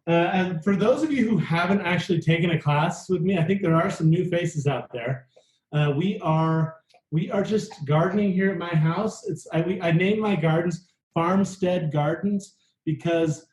And for those of you who haven't actually taken a class with me, I think there are some new faces out there. We are just gardening here at my house. I named my gardens Farmstead Gardens because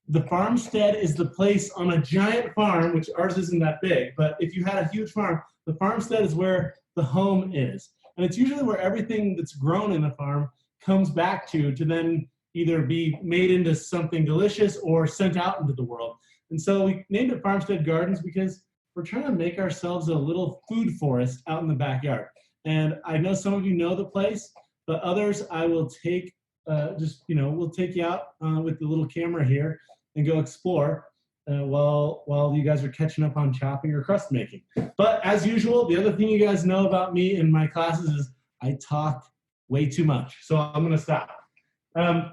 the farmstead is the place on a giant farm, which ours isn't that big, but if you had a huge farm, the farmstead is where the home is. And it's usually where everything that's grown in the farm comes back to then either be made into something delicious or sent out into the world. And so we named it Farmstead Gardens because we're trying to make ourselves a little food forest out in the backyard. And I know some of you know the place, but others I will take, we'll take you out with the little camera here and go explore while you guys are catching up on chopping or crust making. But as usual, the other thing you guys know about me in my classes is I talk way too much. So I'm gonna stop.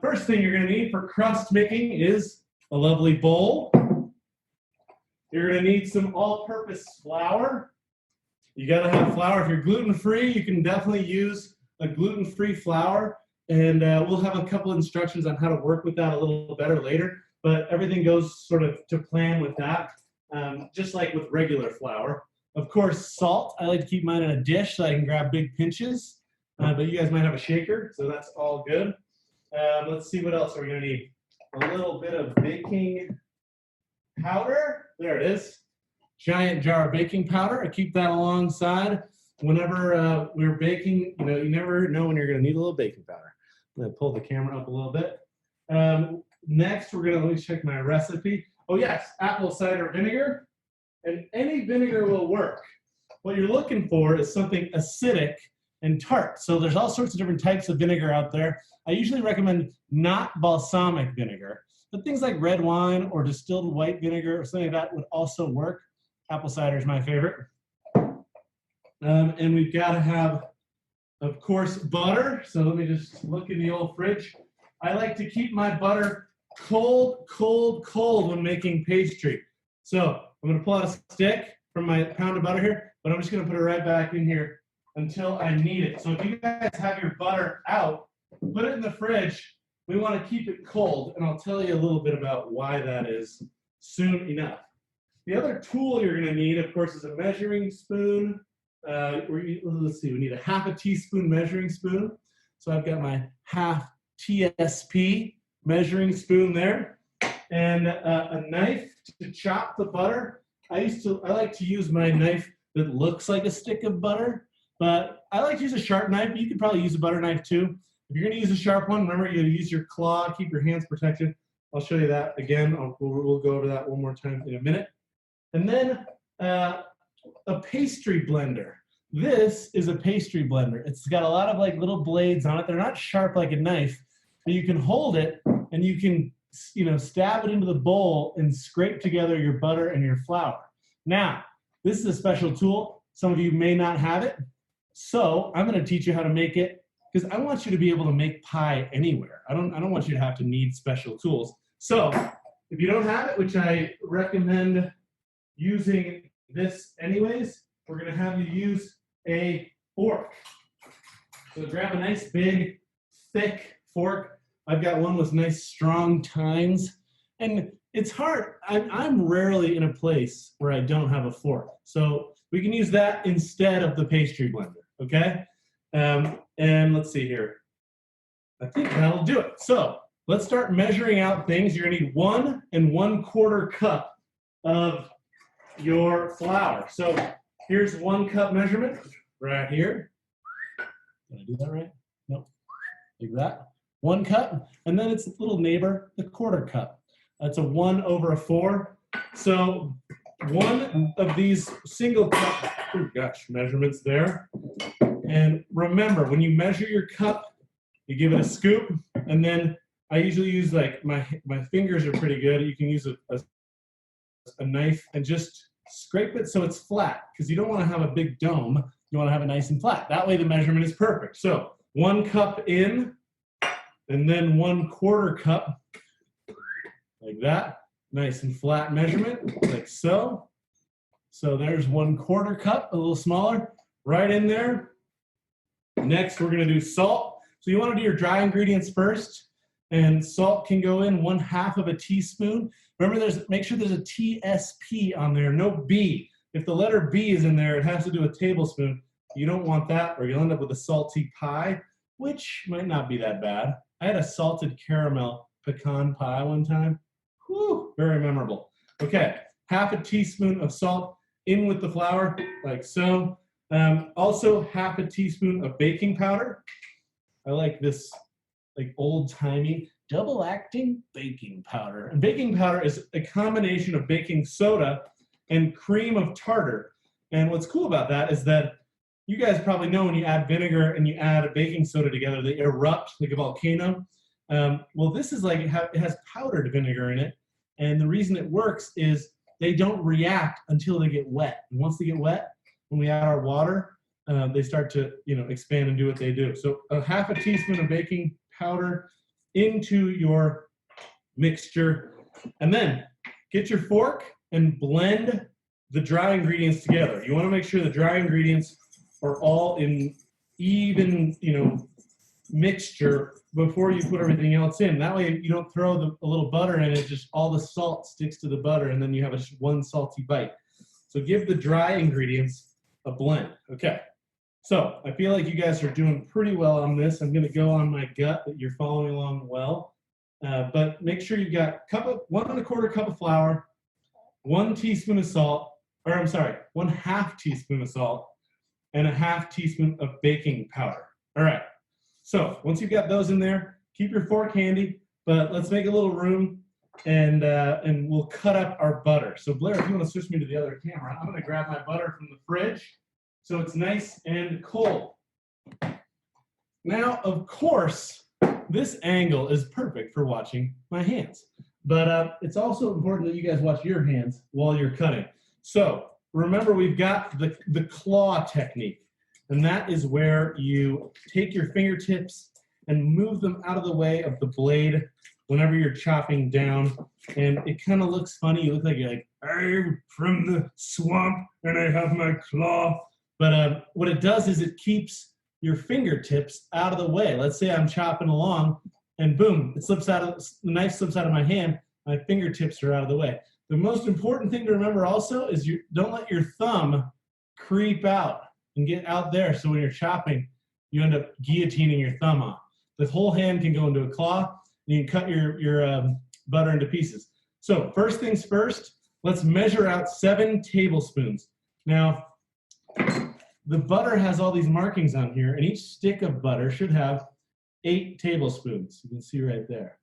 First thing you're gonna need for crust making is a lovely bowl. You're gonna need some all-purpose flour. You gotta have flour. If you're gluten-free, you can definitely use a gluten-free flour. And we'll have a couple instructions on how to work with that a little better later. But everything goes sort of to plan with that, just like with regular flour. Of course, salt. I like to keep mine in a dish so I can grab big pinches. But you guys might have a shaker, so that's all good. Let's see, what else are we gonna need? A little bit of baking powder. There it is. Giant jar of baking powder. I keep that alongside. Whenever we're baking, you never know when you're gonna need a little baking powder. I'm gonna pull the camera up a little bit. Next, let me check my recipe. Oh yes, apple cider vinegar. And any vinegar will work. What you're looking for is something acidic and tart. So there's all sorts of different types of vinegar out there. I usually recommend not balsamic vinegar, but things like red wine or distilled white vinegar or something like that would also work. Apple cider is my favorite. And we've got to have, of course, butter. So let me just look in the old fridge. I like to keep my butter cold when making pastry. So I'm gonna pull out a stick from my pound of butter here, but I'm just gonna put it right back in here until I need it. So if you guys have your butter out, put it in the fridge. We wanna keep it cold, and I'll tell you a little bit about why that is soon enough. The other tool you're gonna need, of course, is a measuring spoon. Let's see, we need a half a teaspoon measuring spoon. So I've got my half TSP measuring spoon there, and a knife to chop the butter. I like to use my knife that looks like a stick of butter, but I like to use a sharp knife. You could probably use a butter knife too. If you're gonna use a sharp one, remember you're gonna use your claw, keep your hands protected. I'll show you that again. We'll go over that one more time in a minute. And then a pastry blender. This is a pastry blender. It's got a lot of like little blades on it. They're not sharp like a knife, but you can hold it and you can, stab it into the bowl and scrape together your butter and your flour. Now, this is a special tool. Some of you may not have it. So I'm going to teach you how to make it because I want you to be able to make pie anywhere. I don't want you to have to need special tools. So if you don't have it, which I recommend using this anyways, we're going to have you use a fork. So grab a nice big thick fork. I've got one with nice strong tines, and it's hard. I'm rarely in a place where I don't have a fork. So we can use that instead of the pastry blender, okay? And let's see here. I think that'll do it. So let's start measuring out things. You're gonna need 1 1/4 cup of your flour. So here's 1 cup measurement right here. Did I do that right? Nope. Like that. 1 cup, and then its little neighbor, the 1/4 cup. That's a 1/4. So one of these single cup, oh gosh, measurements there. And remember, when you measure your cup, you give it a scoop, and then I usually use like my fingers are pretty good. You can use a knife and just scrape it so it's flat, because you don't want to have a big dome. You want to have it nice and flat. That way the measurement is perfect. So 1 cup in, and then 1/4 cup, like that. Nice and flat measurement, like so. So there's 1/4 cup, a little smaller, right in there. Next, we're gonna do salt. So you wanna do your dry ingredients first, and salt can go in 1/2 of a teaspoon. Remember, make sure there's a TSP on there, no B. If the letter B is in there, it has to do a tablespoon. You don't want that, or you'll end up with a salty pie, which might not be that bad. I had a salted caramel pecan pie one time. Whew, very memorable. Okay, half a teaspoon of salt in with the flour, like so. Also, half a teaspoon of baking powder. I like this, like old-timey, double-acting baking powder. And baking powder is a combination of baking soda and cream of tartar. And what's cool about that is that you guys probably know when you add vinegar and you add a baking soda together, they erupt like a volcano. Well, this is like, it has powdered vinegar in it. And the reason it works is they don't react until they get wet. And once they get wet, when we add our water, they start to, expand and do what they do. So a half a teaspoon of baking powder into your mixture. And then get your fork and blend the dry ingredients together. You want to make sure the dry ingredients are all in even, mixture before you put everything else in. That way you don't throw a little butter in it, just all the salt sticks to the butter and then you have just one salty bite. So give the dry ingredients a blend. Okay, so I feel like you guys are doing pretty well on this. I'm going to go on my gut that you're following along well, but make sure you've got 1 1/4 cup of flour, 1 teaspoon of salt, or I'm sorry, 1/2 teaspoon of salt, and a 1/2 teaspoon of baking powder. All right, so once you've got those in there, keep your fork handy, but let's make a little room and we'll cut up our butter. So Blair, if you want to switch me to the other camera, I'm going to grab my butter from the fridge so it's nice and cold. Now, of course, this angle is perfect for watching my hands, but it's also important that you guys watch your hands while you're cutting. So remember, we've got the claw technique, and that is where you take your fingertips and move them out of the way of the blade whenever you're chopping down, and it kind of looks funny. You look like you're like, I'm from the swamp and I have my claw. But what it does is it keeps your fingertips out of the way. Let's say I'm chopping along and boom, the knife slips out of my hand, my fingertips are out of the way. The most important thing to remember also is you don't let your thumb creep out and get out there. So when you're chopping, you end up guillotining your thumb off. The whole hand can go into a claw. You can cut your butter into pieces. So first things first, let's measure out 7 tablespoons. Now, the butter has all these markings on here, and each stick of butter should have 8 tablespoons. You can see right there.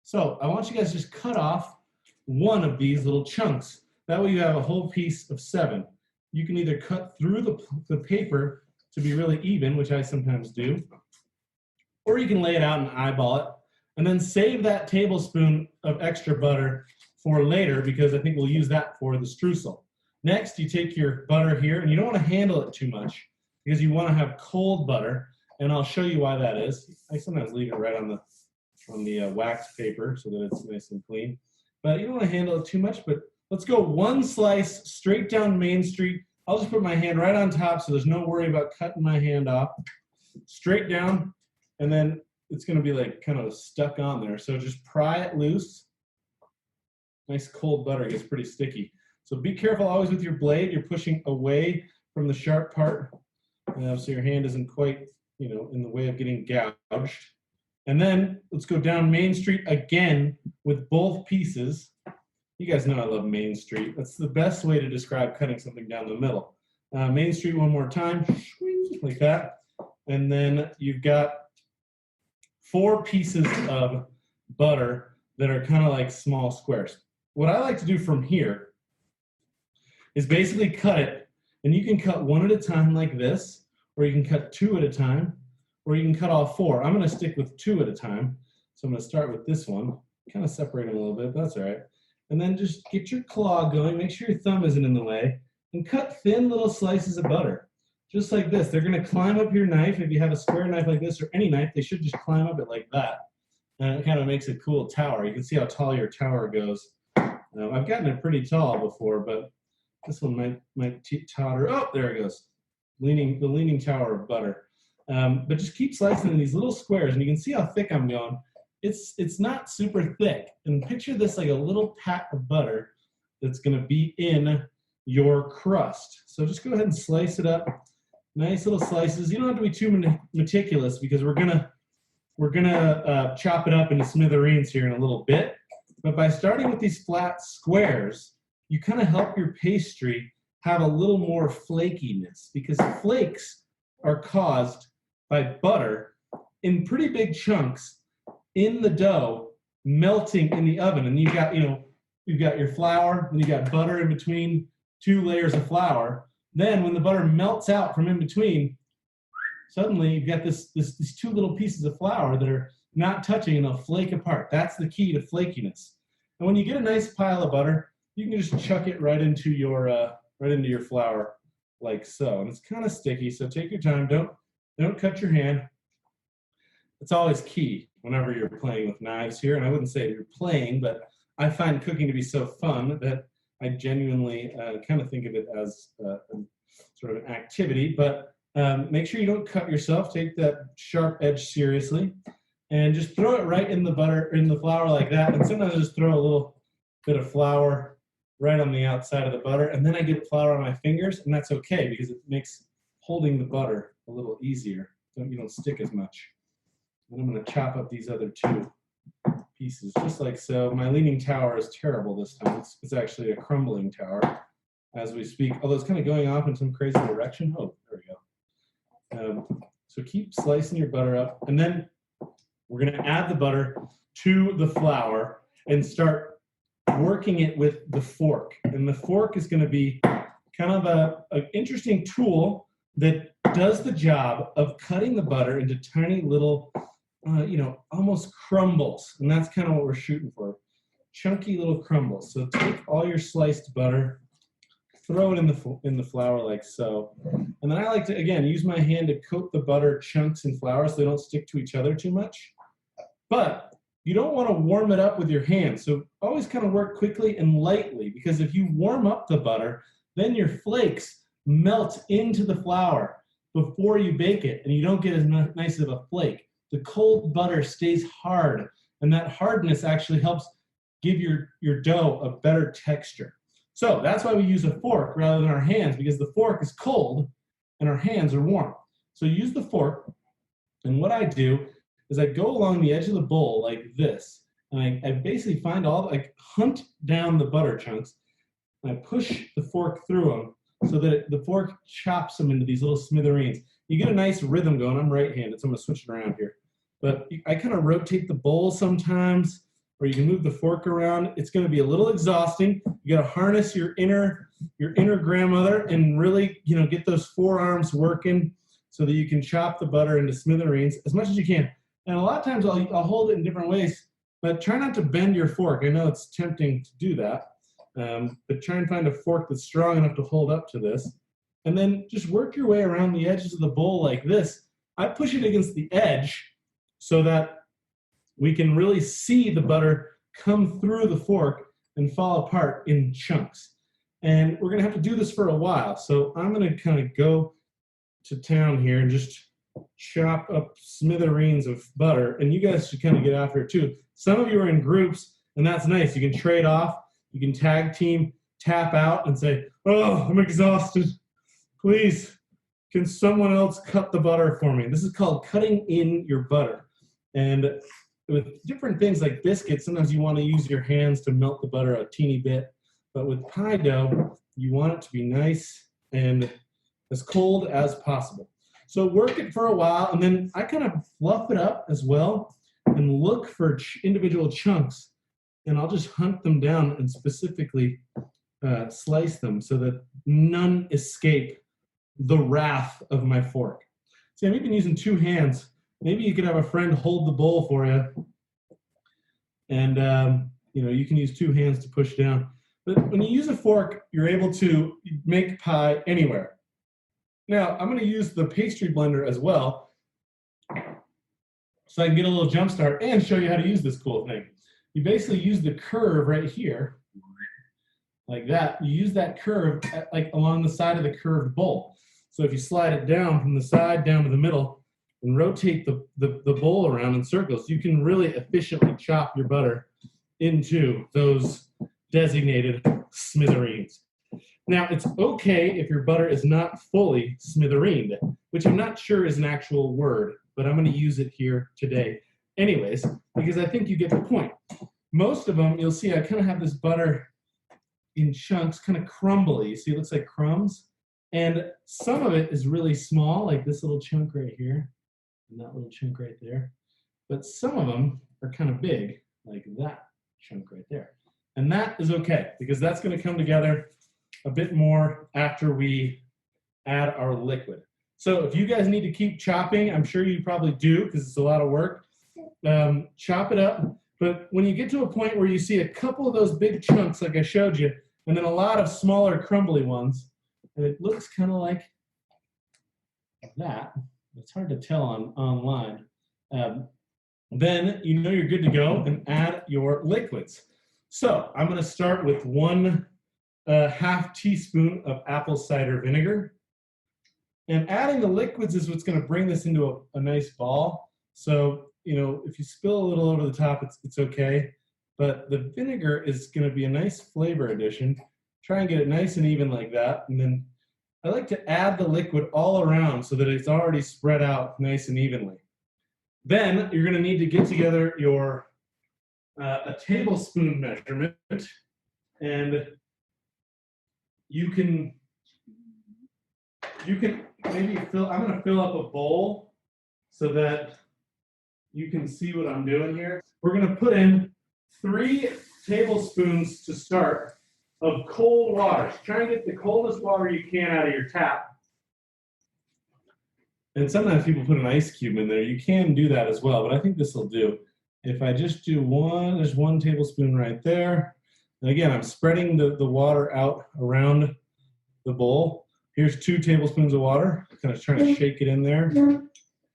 So I want you guys to just cut off 1 of these little chunks. That way you have a whole piece of 7. You can either cut through the paper to be really even, which I sometimes do, or you can lay it out and eyeball it, and then save that tablespoon of extra butter for later, because I think we'll use that for the streusel. Next, you take your butter here, and you don't want to handle it too much because you want to have cold butter, and I'll show you why that is. I sometimes leave it right on the wax paper so that it's nice and clean. But you don't want to handle it too much, but let's go 1 slice straight down Main Street. I'll just put my hand right on top so there's no worry about cutting my hand off. Straight down, and then it's going to be like kind of stuck on there. So just pry it loose. Nice cold butter gets pretty sticky. So be careful always with your blade. You're pushing away from the sharp part, so your hand isn't quite, in the way of getting gouged. And then let's go down Main Street again with both pieces. You guys know I love Main Street. That's the best way to describe cutting something down the middle. Main Street one more time, like that. And then you've got 4 pieces of butter that are kind of like small squares. What I like to do from here is basically cut it, and you can cut 1 at a time like this, or you can cut 2 at a time, or you can cut all 4. I'm going to stick with 2 at a time. So I'm going to start with this one, kind of separate them a little bit, but that's all right. And then just get your claw going, make sure your thumb isn't in the way, and cut thin little slices of butter. Just like this. They're going to climb up your knife. If you have a square knife like this or any knife, they should just climb up it like that. And it kind of makes a cool tower. You can see how tall your tower goes. I've gotten it pretty tall before, but this one might totter. Oh, there it goes. The leaning tower of butter. But just keep slicing in these little squares, and you can see how thick I'm going. it's not super thick. And picture this like a little pat of butter that's going to be in your crust. So just go ahead and slice it up. Nice little slices. You don't have to be too meticulous because we're gonna chop it up into smithereens here in a little bit. But by starting with these flat squares, you kind of help your pastry have a little more flakiness, because flakes are caused by butter in pretty big chunks in the dough melting in the oven. And you've got your flour, and you've got butter in between 2 layers of flour. Then when the butter melts out from in between, suddenly you've got these 2 little pieces of flour that are not touching and they'll flake apart. That's the key to flakiness. And when you get a nice pile of butter, you can just chuck it right into your flour like so. And it's kind of sticky, so take your time. Don't cut your hand. It's always key whenever you're playing with knives here. And I wouldn't say you're playing, but I find cooking to be so fun that I genuinely kind of think of it as sort of an activity. But make sure you don't cut yourself. Take that sharp edge seriously, and just throw it right in the butter, in the flour like that. And sometimes I just throw a little bit of flour right on the outside of the butter, and then I get flour on my fingers, and that's okay because it makes holding the butter a little easier. You don't stick as much. And I'm going to chop up these other 2 pieces just like so. My leaning tower is terrible this time. It's actually a crumbling tower as we speak, although it's kind of going off in some crazy direction. Oh, there we go. So keep slicing your butter up, and then we're going to add the butter to the flour and start working it with the fork. And the fork is going to be kind of an interesting tool that does the job of cutting the butter into tiny little, almost crumbles. And that's kind of what we're shooting for. Chunky little crumbles. So take all your sliced butter, throw it in the flour like so. And then I like to, again, use my hand to coat the butter chunks in flour so they don't stick to each other too much. But you don't want to warm it up with your hands. So always kind of work quickly and lightly, because if you warm up the butter, then your flakes melt into the flour before you bake it, and you don't get as nice of a flake. The cold butter stays hard, and that hardness actually helps give your dough a better texture. So that's why we use a fork rather than our hands, because the fork is cold and our hands are warm. So use the fork, and what I do is I go along the edge of the bowl like this, and I basically hunt down the butter chunks, and I push the fork through them so that the fork chops them into these little smithereens. You get a nice rhythm going. I'm right-handed, so I'm going to switch it around here. But I kind of rotate the bowl sometimes, or you can move the fork around. It's going to be a little exhausting. You got to harness your inner grandmother and really, get those forearms working so that you can chop the butter into smithereens as much as you can. And a lot of times I'll hold it in different ways, but try not to bend your fork. I know it's tempting to do that, but try and find a fork that's strong enough to hold up to this. And then just work your way around the edges of the bowl like this. I push it against the edge so that we can really see the butter come through the fork and fall apart in chunks. And we're going to have to do this for a while. So I'm going to kind of go to town here and just chop up smithereens of butter, and you guys should kind of get after it too. Some of you are in groups, and that's nice. You can trade off, you can tag team, tap out and say, oh, I'm exhausted. Please, can someone else cut the butter for me? This is called cutting in your butter. And with different things like biscuits, sometimes you want to use your hands to melt the butter a teeny bit, but with pie dough, you want it to be nice and as cold as possible. So work it for a while, and then I kind of fluff it up as well and look for individual chunks, and I'll just hunt them down and specifically slice them so that none escape the wrath of my fork. See, I'm even using 2 hands. Maybe you could have a friend hold the bowl for you, and you can use 2 hands to push down. But when you use a fork, you're able to make pie anywhere. Now, I'm going to use the pastry blender as well so I can get a little jump start and show you how to use this cool thing. You basically use the curve right here, like that. You use that curve along the side of the curved bowl. So if you slide it down from the side down to the middle, and rotate the bowl around in circles, you can really efficiently chop your butter into those designated smithereens. Now, it's okay if your butter is not fully smithereened, which I'm not sure is an actual word, but I'm going to use it here today anyways, because I think you get the point. Most of them, you'll see I kind of have this butter in chunks, kind of crumbly. You see, it looks like crumbs. And some of it is really small, like this little chunk right here, and that little chunk right there. But some of them are kind of big, like that chunk right there. And that is okay, because that's going to come together a bit more after we add our liquid. So if you guys need to keep chopping, I'm sure you probably do, because it's a lot of work. Chop it up. But when you get to a point where you see a couple of those big chunks like I showed you, and then a lot of smaller crumbly ones, and it looks kind of like that. It's hard to tell online. Then you know you're good to go and add your liquids. So I'm going to start with 1/2 teaspoon of apple cider vinegar. And adding the liquids is what's going to bring this into a nice ball. So, you know, if you spill a little over the top, it's okay. But the vinegar is going to be a nice flavor addition. Try and get it nice and even like that. And then I like to add the liquid all around so that it's already spread out nice and evenly. Then you're going to need to get together your a tablespoon measurement, and you can maybe I'm going to fill up a bowl so that you can see what I'm doing here. We're going to put in 3 tablespoons to start of cold water. Try and get the coldest water you can out of your tap. And sometimes people put an ice cube in there. You can do that as well, but I think this will do. If I just do there's 1 tablespoon right there. And again, I'm spreading the water out around the bowl. Here's 2 tablespoons of water. Kind of trying to shake it in there.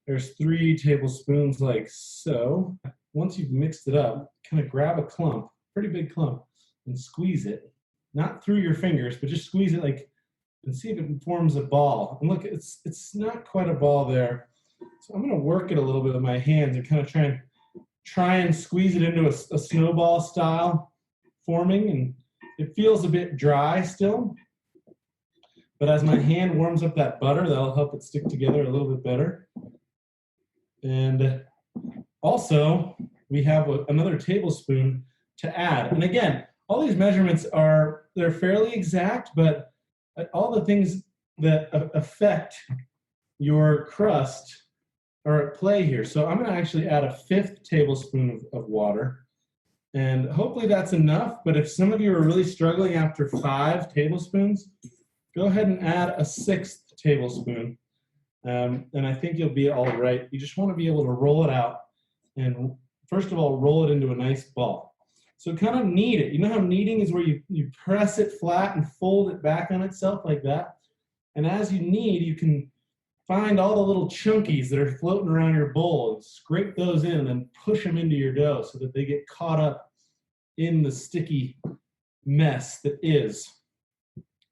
There's 3 tablespoons like so. Once you've mixed it up, kind of grab a clump, pretty big clump, and squeeze it. Not through your fingers, but just squeeze it like, and see if it forms a ball. And look, it's not quite a ball there. So I'm going to work it a little bit with my hands and kind of try and squeeze it into a snowball style forming. And it feels a bit dry still. But as my hand warms up that butter, that'll help it stick together a little bit better. And also, we have another tablespoon to add. And again, all these measurements they're fairly exact, but all the things that affect your crust are at play here. So I'm going to actually add a 5th tablespoon of water. And hopefully that's enough. But if some of you are really struggling after 5 tablespoons, go ahead and add a 6th tablespoon. And I think you'll be all right. You just want to be able to roll it out. And first of all, roll it into a nice ball. So kind of knead it. You know how kneading is where you press it flat and fold it back on itself like that? And as you knead, you can find all the little chunkies that are floating around your bowl and scrape those in and then push them into your dough so that they get caught up in the sticky mess that is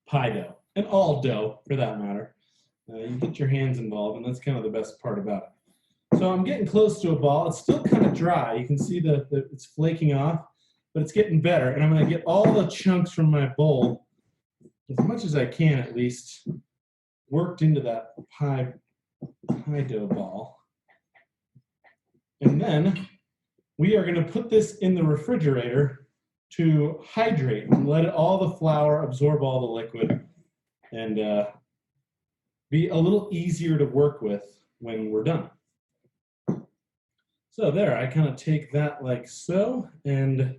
pie dough, and all dough for that matter. You get your hands involved, and that's kind of the best part about it. So I'm getting close to a ball. It's still kind of dry. You can see that it's flaking off, but it's getting better. And I'm going to get all the chunks from my bowl, as much as I can at least, worked into that pie dough ball. And then we are going to put this in the refrigerator to hydrate and let all the flour absorb all the liquid and be a little easier to work with when we're done. So there, I kind of take that like so, and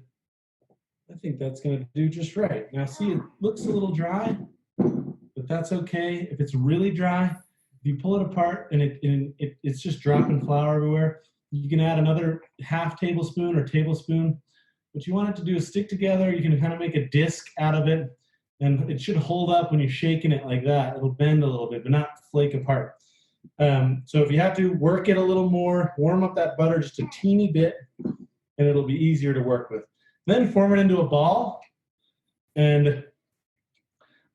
I think that's going to do just right. Now see, it looks a little dry, but that's okay. If it's really dry, if you pull it apart and it's just dropping flour everywhere, you can add another 1/2 tablespoon or tablespoon. What you want it to do is stick together. You can kind of make a disc out of it, and it should hold up when you're shaking it like that. It'll bend a little bit, but not flake apart. So if you have to work it a little more, warm up that butter just a teeny bit, and it'll be easier to work with. Then form it into a ball, and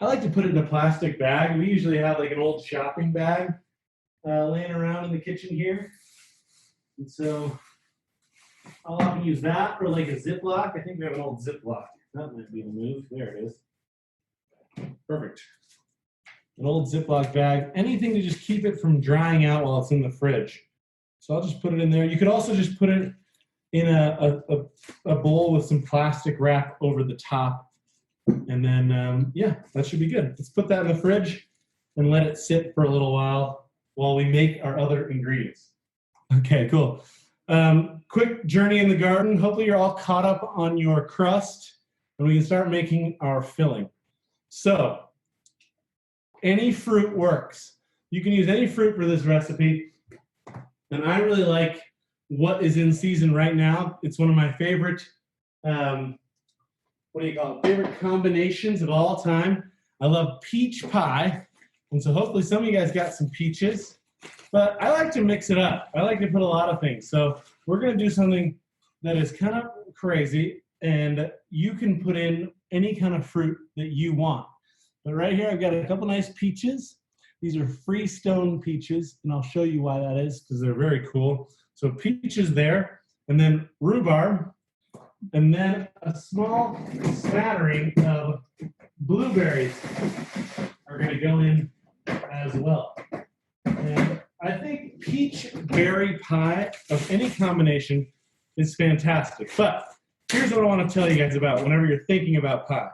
I like to put it in a plastic bag. We usually have like an old shopping bag, laying around in the kitchen here. And so I'll often use that or like a Ziploc. I think we have an old Ziploc. That might be the move. There it is. Perfect. An old Ziploc bag. Anything to just keep it from drying out while it's in the fridge. So I'll just put it in there. You could also just put it in a bowl with some plastic wrap over the top. And then, yeah, that should be good. Let's put that in the fridge and let it sit for a little while we make our other ingredients. Okay, cool. Quick journey in the garden. Hopefully you're all caught up on your crust and we can start making our filling. So, any fruit works. You can use any fruit for this recipe. And I really like what is in season right now. It's one of my favorite, favorite combinations of all time. I love peach pie. And so hopefully some of you guys got some peaches. But I like to mix it up. I like to put a lot of things. So we're going to do something that is kind of crazy. And you can put in any kind of fruit that you want. But right here, I've got a couple nice peaches. These are Freestone peaches, and I'll show you why that is, because they're very cool. So peaches there, and then rhubarb, and then a small smattering of blueberries are going to go in as well. And I think peach berry pie of any combination is fantastic. But here's what I want to tell you guys about whenever you're thinking about pie.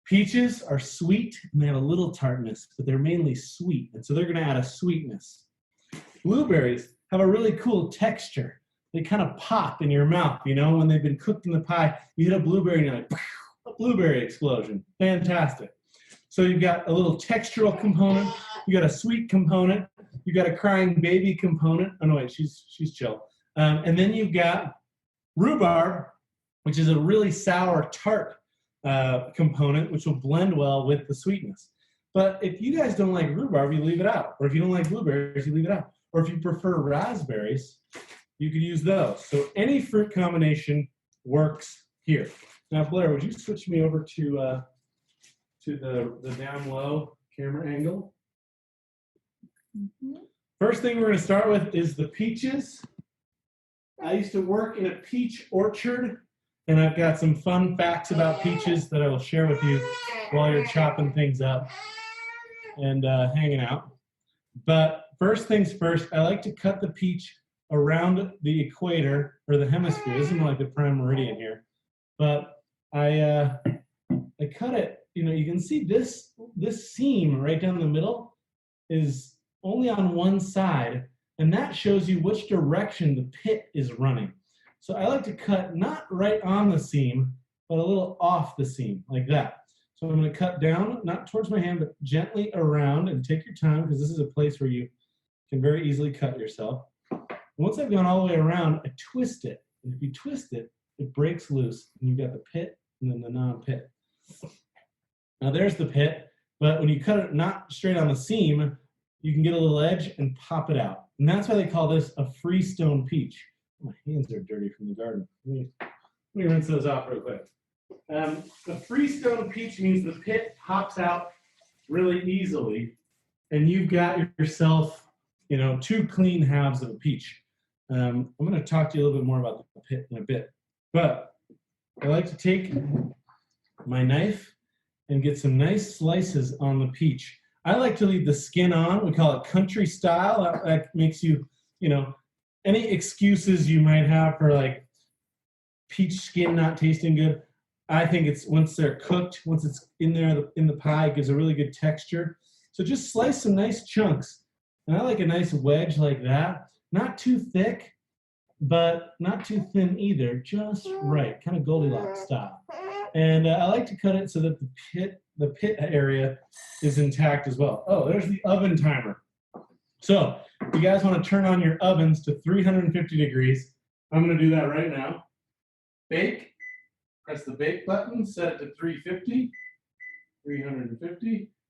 Peaches are sweet and they have a little tartness, but they're mainly sweet. And so they're going to add a sweetness. Blueberries have a really cool texture. They kind of pop in your mouth, you know, when they've been cooked in the pie. You hit a blueberry and you're like, a blueberry explosion. Fantastic. So you've got a little textural component. You got a sweet component. You got a crying baby component. Oh, no, wait, she's chill. And then you've got rhubarb, which is a really sour, tart component, which will blend well with the sweetness. But if you guys don't like rhubarb, you leave it out. Or if you don't like blueberries, you leave it out. Or if you prefer raspberries, you could use those. So any fruit combination works here. Now, Blair, would you switch me over to the down low camera angle? Mm-hmm. First thing we're going to start with is the peaches. I used to work in a peach orchard. And I've got some fun facts about peaches that I will share with you while you're chopping things up and hanging out. But first things first, I like to cut the peach around the equator or the hemisphere. This is more like the prime meridian here. But I cut it, you know, you can see this seam right down the middle is only on one side. And that shows you which direction the pit is running. So I like to cut not right on the seam, but a little off the seam, like that. So I'm going to cut down, not towards my hand, but gently around, and take your time, because this is a place where you can very easily cut yourself. And once I've gone all the way around, I twist it. And if you twist it, it breaks loose, and you've got the pit and then the non-pit. Now there's the pit, but when you cut it not straight on the seam, you can get a little edge and pop it out. And that's why they call this a freestone peach. My hands are dirty from the garden. Let me rinse those off real quick. The freestone peach means the pit pops out really easily, and you've got yourself, you know, two clean halves of a peach. I'm going to talk to you a little bit more about the pit in a bit, but I like to take my knife and get some nice slices on the peach. I like to leave the skin on. We call it country style. That makes you, you know, any excuses you might have for like peach skin not tasting good, I think it's once they're cooked, once it's in there in the pie, it gives a really good texture. So just slice some nice chunks. And I like a nice wedge like that. Not too thick, but not too thin either. Just right, kind of Goldilocks style. And I like to cut it so that the pit area is intact as well. Oh, there's the oven timer. So if you guys want to turn on your ovens to 350 degrees, I'm going to do that right now. Bake, press the bake button, set it to 350,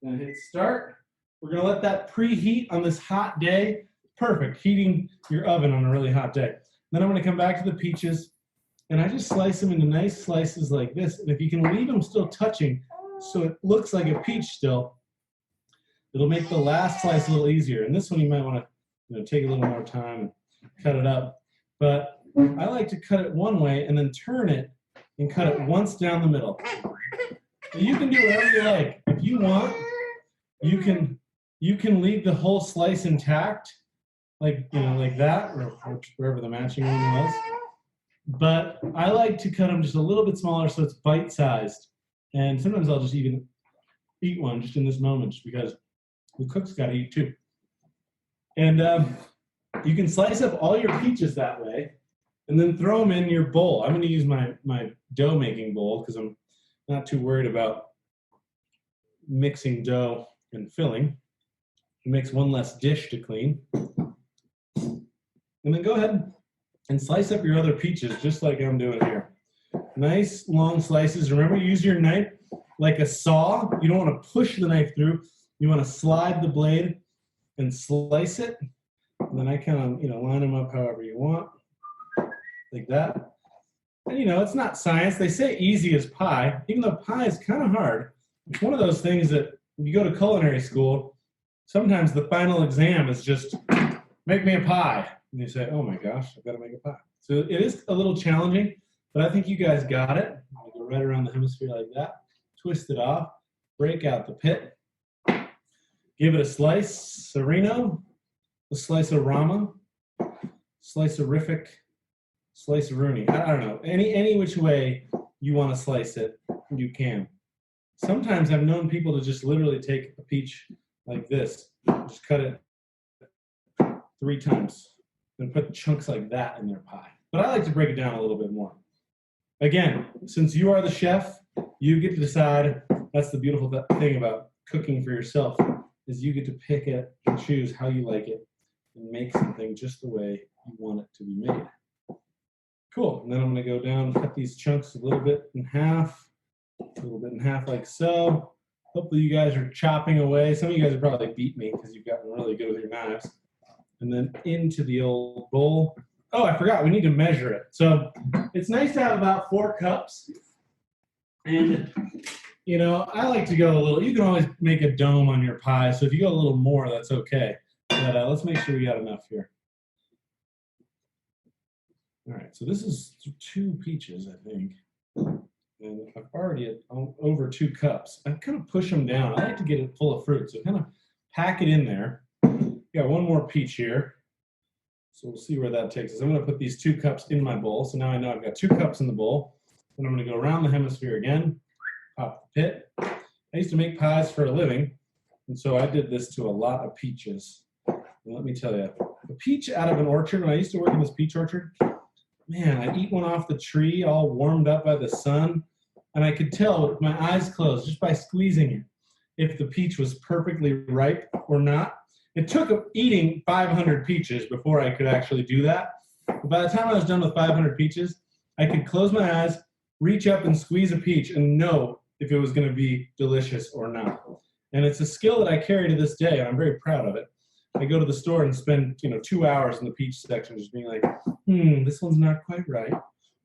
then hit start. We're going to let that preheat on this hot day. Perfect, heating your oven on a really hot day. Then I'm going to come back to the peaches, and I just slice them into nice slices like this. And if you can leave them still touching so it looks like a peach still, It'll make the last slice a little easier. And this one you might want to take a little more time and cut it up. But I like to cut it one way and then turn it and cut it once down the middle. So you can do whatever you like. If you want, you can leave the whole slice intact, like like that, or wherever the matching one was. But I like to cut them just a little bit smaller so it's bite-sized. And sometimes I'll just even eat one just in this moment, just because the cook's got to eat too. And you can slice up all your peaches that way, and then throw them in your bowl. I'm going to use my dough making bowl because I'm not too worried about mixing dough and filling. It makes one less dish to clean. And then go ahead and slice up your other peaches just like I'm doing here. Nice long slices. Remember, use your knife like a saw. You don't want to push the knife through. You want to slide the blade and slice it. And then I kind of, line them up however you want, like that. And it's not science. They say easy as pie, even though pie is kind of hard. It's one of those things that when you go to culinary school, sometimes the final exam is just make me a pie. And you say, oh my gosh, I've got to make a pie. So it is a little challenging, but I think you guys got it. I'll go right around the hemisphere like that. Twist it off, break out the pit. Give it a slice, Sereno, a slice of Rama, slice of Riffic, slice of Rooney. I don't know. Any which way you want to slice it, you can. Sometimes I've known people to just literally take a peach like this, just cut it 3 times, and put chunks like that in their pie. But I like to break it down a little bit more. Again, since you are the chef, you get to decide. That's the beautiful thing about cooking for yourself, is you get to pick it and choose how you like it and make something just the way you want it to be made. Cool. And then I'm going to go down, cut these chunks a little bit in half like so. Hopefully you guys are chopping away. Some of you guys are probably beat me because you've gotten really good with your knives. And then into the old bowl. Oh, I forgot. We need to measure it. So it's nice to have about 4 cups. And, I like to go a little. You can always make a dome on your pie. So if you go a little more, that's okay. But let's make sure we got enough here. All right. So this is 2 peaches, I think. And I've already at over 2 cups. I kind of push them down. I like to get it full of fruit. So kind of pack it in there. Got 1 more peach here. So we'll see where that takes us. I'm going to put these 2 cups in my bowl. So now I know I've got 2 cups in the bowl. And I'm going to go around the hemisphere again. Pop the pit. I used to make pies for a living. And so I did this to a lot of peaches. And let me tell you, a peach out of an orchard, when I used to work in this peach orchard, man, I'd eat one off the tree all warmed up by the sun. And I could tell with my eyes closed just by squeezing it if the peach was perfectly ripe or not. It took eating 500 peaches before I could actually do that. But by the time I was done with 500 peaches, I could close my eyes, reach up and squeeze a peach and know if it was going to be delicious or not. And it's a skill that I carry to this day, and I'm very proud of it. I go to the store and spend 2 hours in the peach section just being like, this one's not quite right.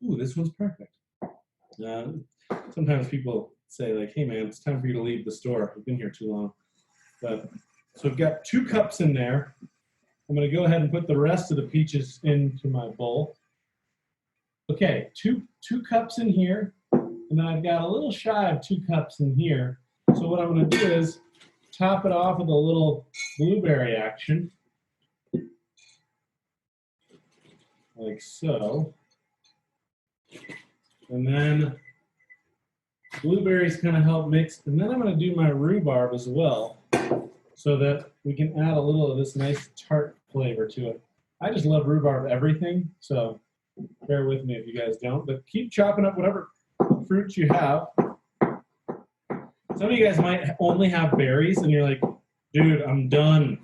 Ooh, this one's perfect. Sometimes people say like, hey man, it's time for you to leave the store. You've been here too long. But so I've got 2 cups in there. I'm going to go ahead and put the rest of the peaches into my bowl. Okay, two cups in here, and then I've got a little shy of 2 cups in here. So what I'm going to do is top it off with a little blueberry action, like so. And then blueberries kind of help mix, and then I'm going to do my rhubarb as well, so that we can add a little of this nice tart flavor to it. I just love rhubarb everything, so bear with me if you guys don't, but keep chopping up whatever fruits you have. Some of you guys might only have berries, and you're like, dude, I'm done.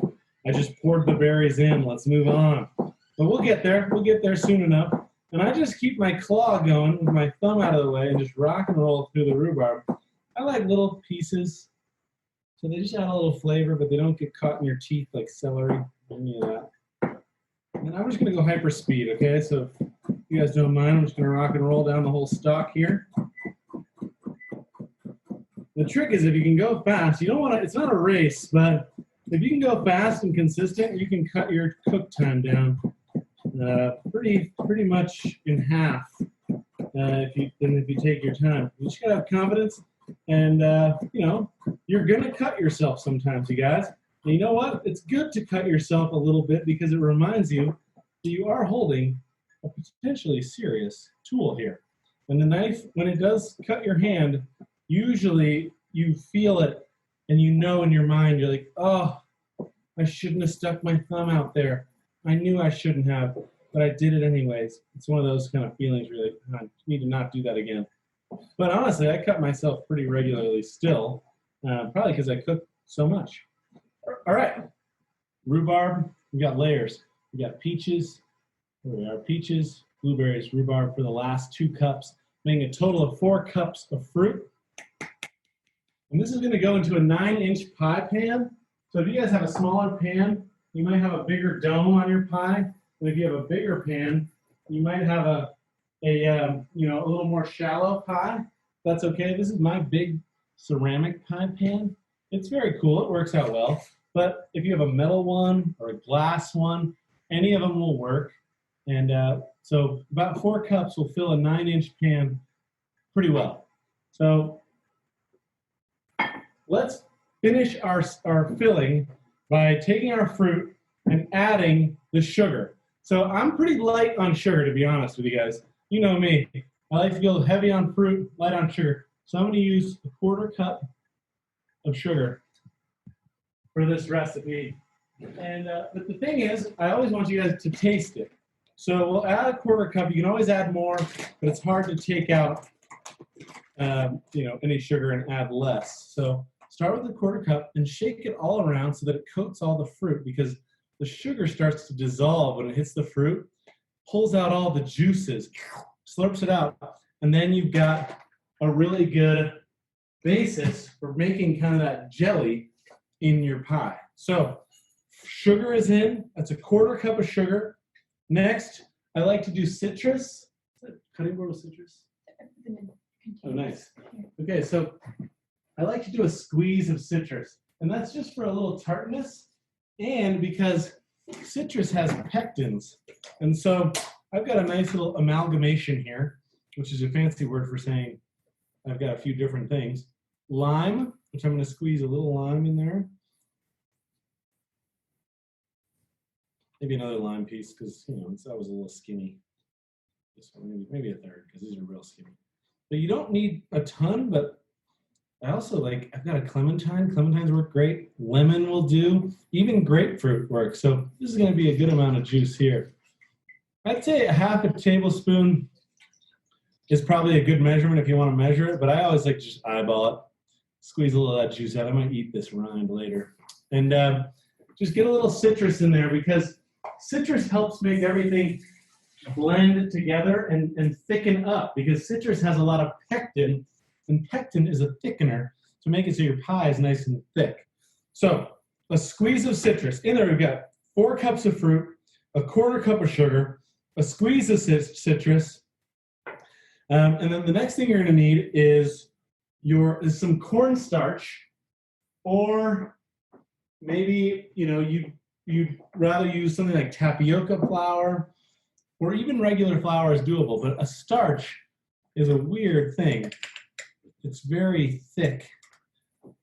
I just poured the berries in. Let's move on. But we'll get there. We'll get there soon enough. And I just keep my claw going with my thumb out of the way and just rock and roll through the rhubarb. I like little pieces, so they just add a little flavor, but they don't get caught in your teeth like celery, any of that. And I'm just going to go hyper speed, okay? So if you guys don't mind, I'm just going to rock and roll down the whole stalk here. The trick is if you can go fast, you don't want to, it's not a race, but if you can go fast and consistent, you can cut your cook time down pretty much in half if you take your time. You just gotta have confidence, and you know, you're gonna cut yourself sometimes, you guys. And you know what? It's good to cut yourself a little bit because it reminds you that you are holding a potentially serious tool here. And the knife, when it does cut your hand, usually you feel it and you know in your mind, you're like, oh, I shouldn't have stuck my thumb out there. I knew I shouldn't have, but I did it anyways. It's one of those kind of feelings where you're like, I need to not do that again. But honestly, I cut myself pretty regularly still, probably because I cook so much. All right, rhubarb, we got layers. We got peaches, here we are, peaches, blueberries, rhubarb for the last 2 cups, making a total of 4 cups of fruit. And this is gonna go into a 9-inch pie pan. So if you guys have a smaller pan, you might have a bigger dome on your pie. And if you have a bigger pan, you might have a little more shallow pie. That's okay. This is my big ceramic pie pan. It's very cool. It works out well. But if you have a metal one or a glass one, any of them will work. And so about 4 cups will fill a 9-inch pan pretty well. So let's finish our filling by taking our fruit and adding the sugar. So I'm pretty light on sugar, to be honest with you guys. You know me. I like to go heavy on fruit, light on sugar. So I'm going to use a 1/4 cup of sugar for this recipe. And but the thing is, I always want you guys to taste it. So we'll add a 1/4 cup. You can always add more, but it's hard to take out any sugar and add less. So start with a 1/4 cup and shake it all around so that it coats all the fruit, because the sugar starts to dissolve when it hits the fruit, pulls out all the juices, slurps it out, and then you've got a really good basis for making kind of that jelly in your pie. So sugar is in. That's a 1/4 cup of sugar. Next, I like to do citrus. Is that cutting board with citrus? Oh, nice. Okay, so I like to do a squeeze of citrus, and that's just for a little tartness, and because citrus has pectins. And so I've got a nice little amalgamation here, which is a fancy word for saying I've got a few different things. Lime, which I'm going to squeeze a little lime in there. Maybe another lime piece, because that was a little skinny. This one, maybe a 1/3, because these are real skinny. But you don't need a ton, but I also I've got a clementine. Clementines work great. Lemon will do. Even grapefruit works. So this is going to be a good amount of juice here. I'd say a 1/2 tablespoon is probably a good measurement if you want to measure it, but I always like to just eyeball it. Squeeze a little of that juice out. I might eat this rind later. And just get a little citrus in there, because citrus helps make everything blend together and thicken up, because citrus has a lot of pectin, and pectin is a thickener to make it so your pie is nice and thick. So a squeeze of citrus. In there we've got 4 cups of fruit, a 1/4 cup of sugar, a squeeze of citrus, and then the next thing you're going to need is some cornstarch, or maybe you'd rather use something like tapioca flour, or even regular flour is doable, but a starch is a weird thing. It's very thick,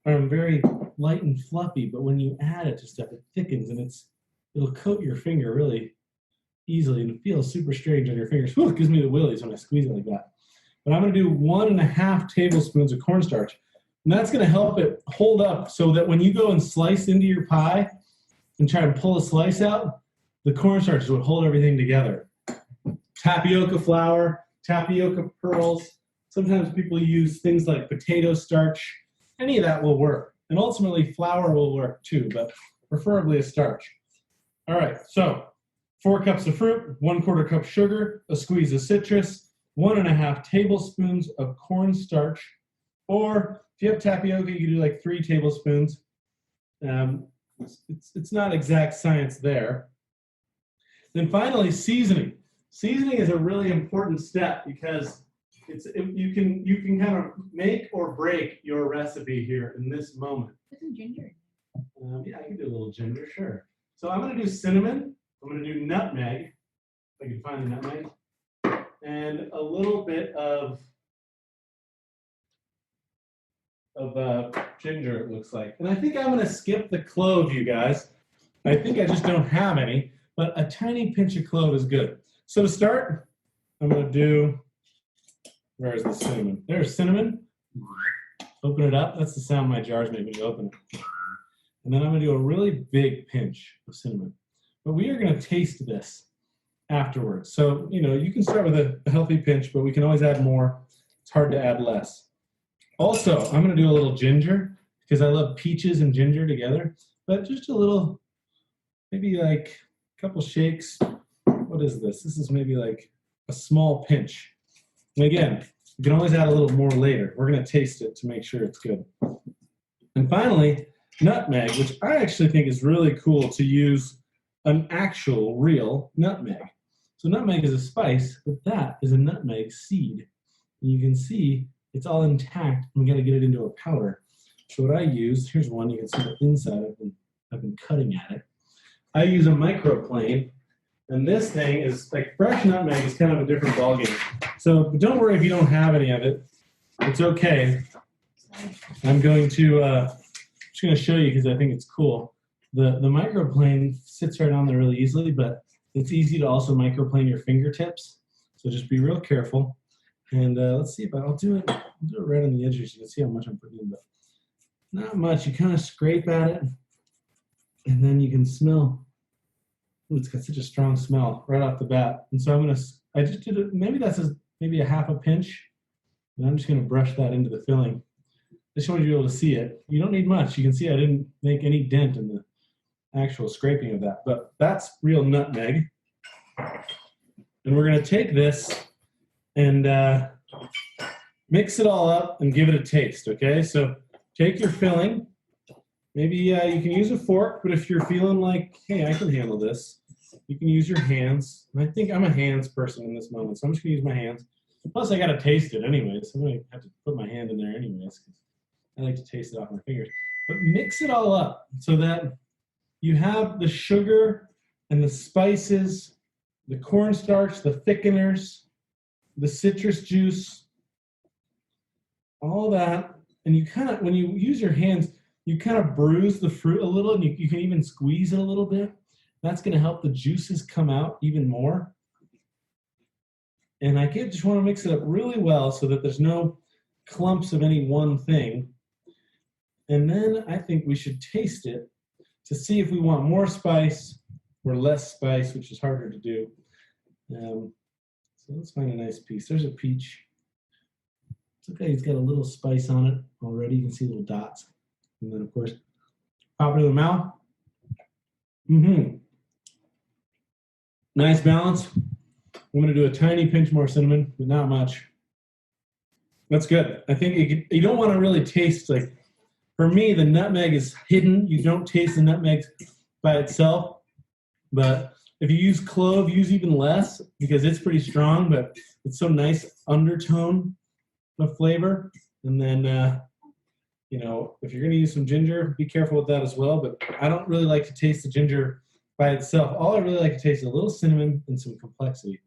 very light and fluffy, but when you add it to stuff, it thickens, and it'll coat your finger really easily, and it feels super strange on your fingers. Whew, it gives me the willies when I squeeze it like that. But I'm going to do 1½ tablespoons of cornstarch, and that's going to help it hold up so that when you go and slice into your pie and try to pull a slice out, the cornstarch is what hold everything together. Tapioca flour, tapioca pearls. Sometimes people use things like potato starch. Any of that will work. And ultimately, flour will work too, but preferably a starch. All right, so 4 cups of fruit, 1/4 cup sugar, a squeeze of citrus, 1½ tablespoons of cornstarch, or if you have tapioca, you can do 3 tablespoons. It's not exact science there. Then finally, seasoning. Seasoning is a really important step, because you can kind of make or break your recipe here in this moment. Put some ginger. Yeah, I can do a little ginger, sure. So I'm going to do cinnamon. I'm going to do nutmeg, if I can find the nutmeg, and a little bit of ginger, it looks like. And I think I'm going to skip the clove, you guys. I think I just don't have any, but a tiny pinch of clove is good. So to start, I'm going to do, where's the cinnamon? There's cinnamon. Open it up. That's the sound my jars make when you open it. And then I'm going to do a really big pinch of cinnamon. But we are going to taste this afterwards. So, you know, you can start with a healthy pinch, but we can always add more. It's hard to add less. Also, I'm going to do a little ginger because I love peaches and ginger together, but just a little, maybe like a couple shakes. What is this? This is maybe like a small pinch. And again, you can always add a little more later. We're going to taste it to make sure it's good. And finally, nutmeg, which I actually think is really cool to use an actual real nutmeg. So nutmeg is a spice, but that is a nutmeg seed. And you can see it's all intact, and we got to get it into a powder. So what I use, here's one, you can see the inside, I've been cutting at it. I use a microplane, and this thing is, like fresh nutmeg is kind of a different ballgame. So don't worry if you don't have any of it. It's okay. I'm going to, just going to show you because I think it's cool. The microplane sits right on there really easily, but it's easy to also microplane your fingertips. So just be real careful. And let's see if I'll do it right on the edges. You can see how much I'm putting in, but not much. You kind of scrape at it, and then you can smell. Ooh, it's got such a strong smell right off the bat. And so I just did it. Maybe that's maybe a half a pinch, and I'm just going to brush that into the filling. I just want you to be able to see it. You don't need much. You can see I didn't make any dent in the actual scraping of that, but that's real nutmeg. And we're going to take this and mix it all up and give it a taste, okay? So take your filling. Maybe you can use a fork, but if you're feeling like, hey, I can handle this, you can use your hands. And I think I'm a hands person in this moment, so I'm just going to use my hands. Plus, I got to taste it anyways. I'm going to have to put my hand in there anyways because I like to taste it off my fingers. But mix it all up so that you have the sugar and the spices, the cornstarch, the thickeners, the citrus juice, all that. And you kind of, when you use your hands, you kind of bruise the fruit a little, and you can even squeeze it a little bit. That's going to help the juices come out even more. And I just want to mix it up really well so that there's no clumps of any one thing. And then I think we should taste it to see if we want more spice or less spice, which is harder to do. So let's find a nice piece. There's a peach. It's okay, it's got a little spice on it already. You can see little dots. And then, of course, pop it in the mouth. Nice balance. I'm going to do a tiny pinch more cinnamon, but not much. That's good. I think you don't want to really taste, like, for me, the nutmeg is hidden. You don't taste the nutmeg by itself. But if you use clove, use even less because it's pretty strong, but it's so nice undertone of flavor. And then, you know, if you're going to use some ginger, be careful with that as well. But I don't really like to taste the ginger by itself. All I really like to taste is a little cinnamon and some complexity.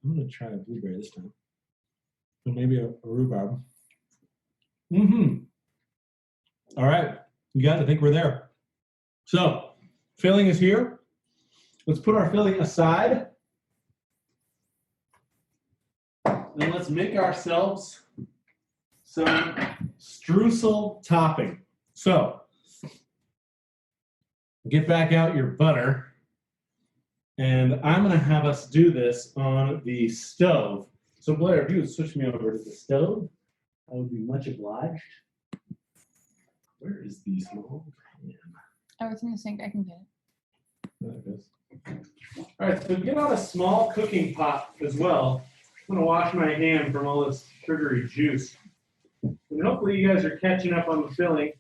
I'm going to try a blueberry this time. Or maybe a rhubarb. All right, you got it. I think we're there. So, filling is here. Let's put our filling aside. And let's make ourselves some streusel topping. So, get back out your butter. And I'm going to have us do this on the stove. So, Blair, if you would switch me over to the stove, I would be much obliged. Where is the small pan? Oh, it's in the sink. I can get it. There it goes. All right, so get out a small cooking pot as well. I'm going to wash my hand from all this sugary juice. And hopefully you guys are catching up on the filling.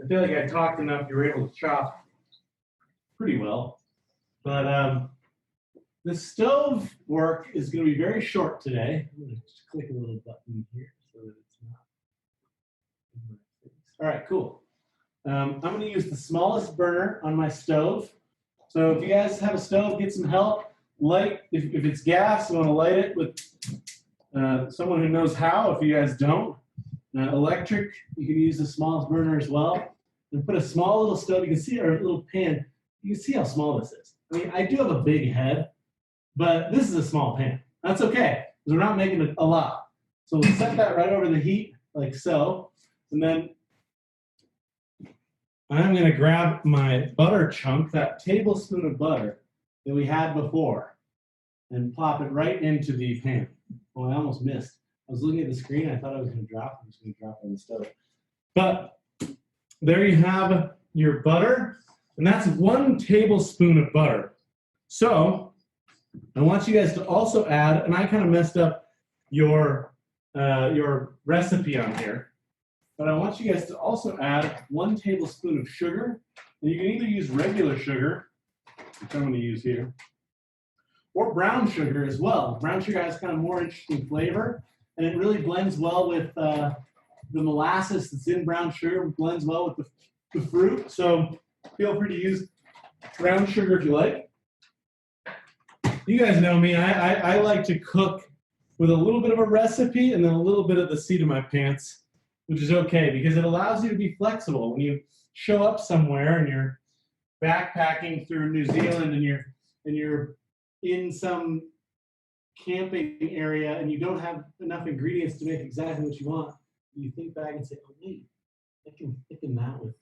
I feel like I talked enough. You were able to chop pretty well. But the stove work is going to be very short today. I'm going to just click a little button here so that it's not in my face. All right, cool. I'm going to use the smallest burner on my stove. So if you guys have a stove, get some help. Light, if it's gas, you want to light it with someone who knows how. If you guys don't, electric, you can use the smallest burner as well. And put a small little stove. You can see our little pan. You can see how small this is. I mean, I do have a big head, but this is a small pan. That's okay, because we're not making a lot. So we'll set that right over the heat, like so. And then I'm going to grab my butter chunk, that tablespoon of butter that we had before, and plop it right into the pan. Oh, I almost missed. I was looking at the screen. I thought I was going to drop it. I was going to drop it on the stove. But there you have your butter, and that's 1 tablespoon of butter. So I want you guys to also add, and I kind of messed up your recipe on here, but I want you guys to also add 1 tablespoon of sugar. And you can either use regular sugar, which I'm going to use here, or brown sugar as well. Brown sugar has kind of more interesting flavor, and it really blends well with the molasses that's in brown sugar. It blends well with the fruit. So feel free to use brown sugar if you like. You guys know me. I like to cook with a little bit of a recipe and then a little bit of the seat of my pants, which is okay because it allows you to be flexible. When you show up somewhere and you're backpacking through New Zealand and you're in some camping area and you don't have enough ingredients to make exactly what you want, you think back and say, oh wait, I can thicken that with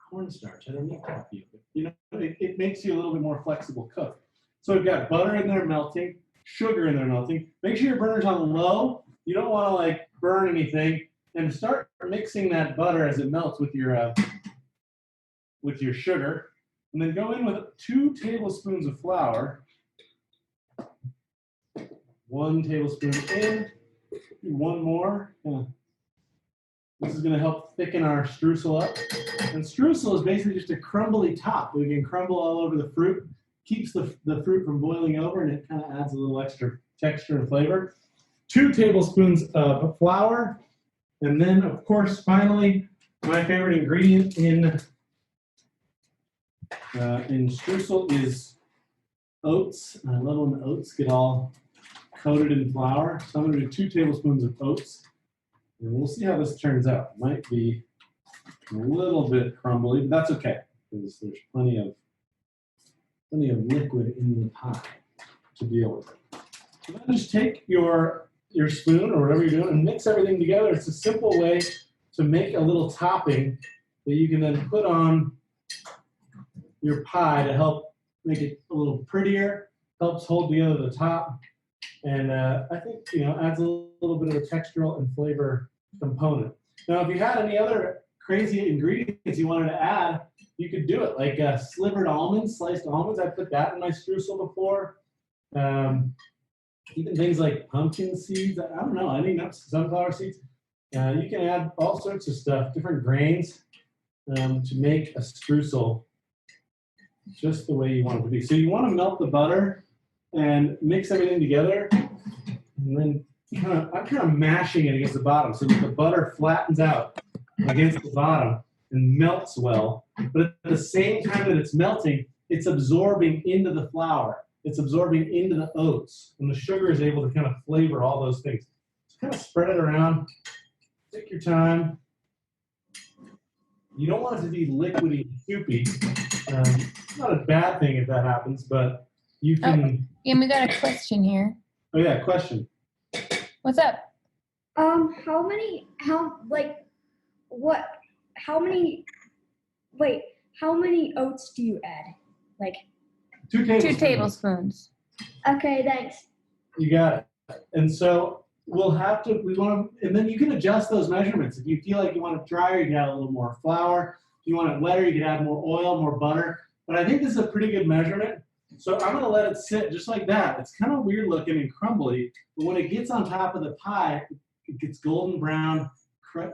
cornstarch. I don't need coffee. You know, it makes you a little bit more flexible cook. So we've got butter in there melting, sugar in there melting. Make sure your burner's on low. You don't want to like burn anything, and start mixing that butter as it melts with your sugar, and then go in with 2 tablespoons of flour. 1 tablespoon in, 1 more. This is going to help thicken our streusel up. And streusel is basically just a crumbly top. We can crumble all over the fruit, keeps the fruit from boiling over, and it kind of adds a little extra texture and flavor. 2 tablespoons of flour. And then, of course, finally, my favorite ingredient in streusel is oats. I love when the oats get all coated in flour. So I'm going to do 2 tablespoons of oats. And we'll see how this turns out. It might be a little bit crumbly, but that's okay, because there's plenty of liquid in the pie to deal with it. So then just take your spoon or whatever you're doing and mix everything together. It's a simple way to make a little topping that you can then put on your pie to help make it a little prettier, helps hold together the top, and I think, adds a little bit of a textural and flavor component. Now, if you had any other crazy ingredients you wanted to add, you could do it, like slivered almonds, sliced almonds. I put that in my streusel before. Even things like pumpkin seeds. I don't know, any nuts, sunflower seeds. You can add all sorts of stuff, different grains, to make a streusel just the way you want it to be. So you want to melt the butter and mix everything together, and then I'm kind of mashing it against the bottom so that the butter flattens out against the bottom and melts well. But at the same time that it's melting, it's absorbing into the flour. It's absorbing into the oats, and the sugar is able to kind of flavor all those things. Just kind of spread it around. Take your time. You don't want it to be liquidy and soupy. It's not a bad thing if that happens, but you can. And we got a question here. Oh yeah, question. What's up? How many oats do you add? Like 2 tablespoons. 2 tablespoons. Okay, thanks. You got it. And so and then you can adjust those measurements. If you feel like you want it drier, you can add a little more flour. If you want it wetter, you can add more oil, more butter. But I think this is a pretty good measurement. So I'm going to let it sit just like that. It's kind of weird looking and crumbly, but when it gets on top of the pie, it gets golden brown,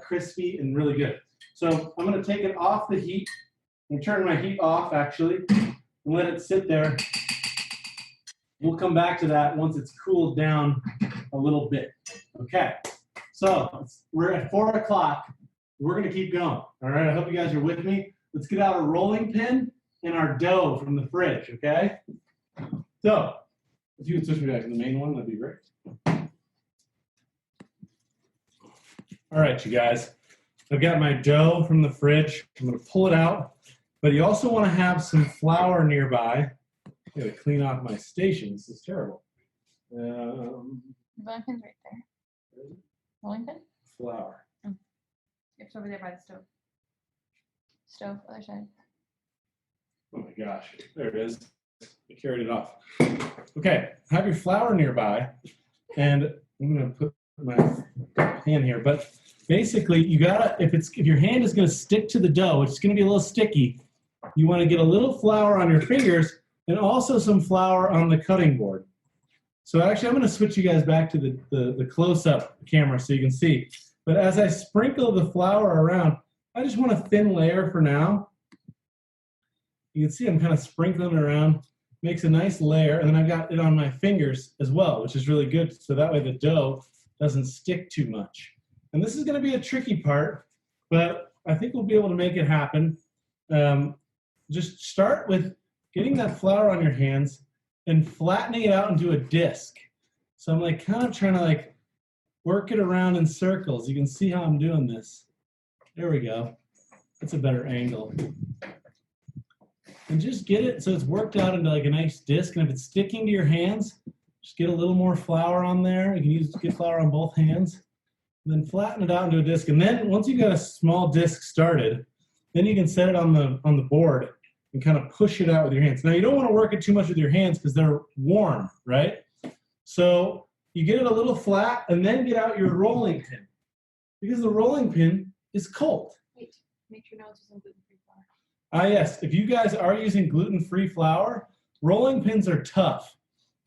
crispy, and really good. So I'm going to take it off the heat. I'm turning my heat off, actually, and let it sit there. We'll come back to that once it's cooled down a little bit. Okay, so we're at 4 o'clock. We're going to keep going. All right, I hope you guys are with me. Let's get out a rolling pin and our dough from the fridge, okay? So, if you would switch me back to the main one, that'd be great. All right, you guys. I've got my dough from the fridge. I'm going to pull it out. But you also want to have some flour nearby. I got to clean off my station. This is terrible. Rolling pin's right there. Rolling pin? Flour. It's over there by the stove. Stove, other side. Oh my gosh, there it is. I carried it off. Okay, have your flour nearby, and I'm gonna put my pan here. But basically, you gotta if your hand is gonna stick to the dough, it's gonna be a little sticky. You want to get a little flour on your fingers and also some flour on the cutting board. So actually, I'm gonna switch you guys back to the close-up camera so you can see. But as I sprinkle the flour around, I just want a thin layer for now. You can see I'm kind of sprinkling it around, makes a nice layer, and then I've got it on my fingers as well, which is really good, so that way the dough doesn't stick too much. And this is going to be a tricky part, but I think we'll be able to make it happen. Just start with getting that flour on your hands and flattening it out into a disc. So I'm like kind of trying to like work it around in circles. You can see how I'm doing this. There we go. That's a better angle. And just get it so it's worked out into like a nice disc. And if it's sticking to your hands, just get a little more flour on there. You can get flour on both hands. And then flatten it out into a disc. And then once you've got a small disc started, then you can set it on the board and kind of push it out with your hands. Now you don't want to work it too much with your hands because they're warm, right? So you get it a little flat and then get out your rolling pin because the rolling pin is cold. Wait, make sure no one's using gluten-free flour. Ah, yes. If you guys are using gluten-free flour, rolling pins are tough.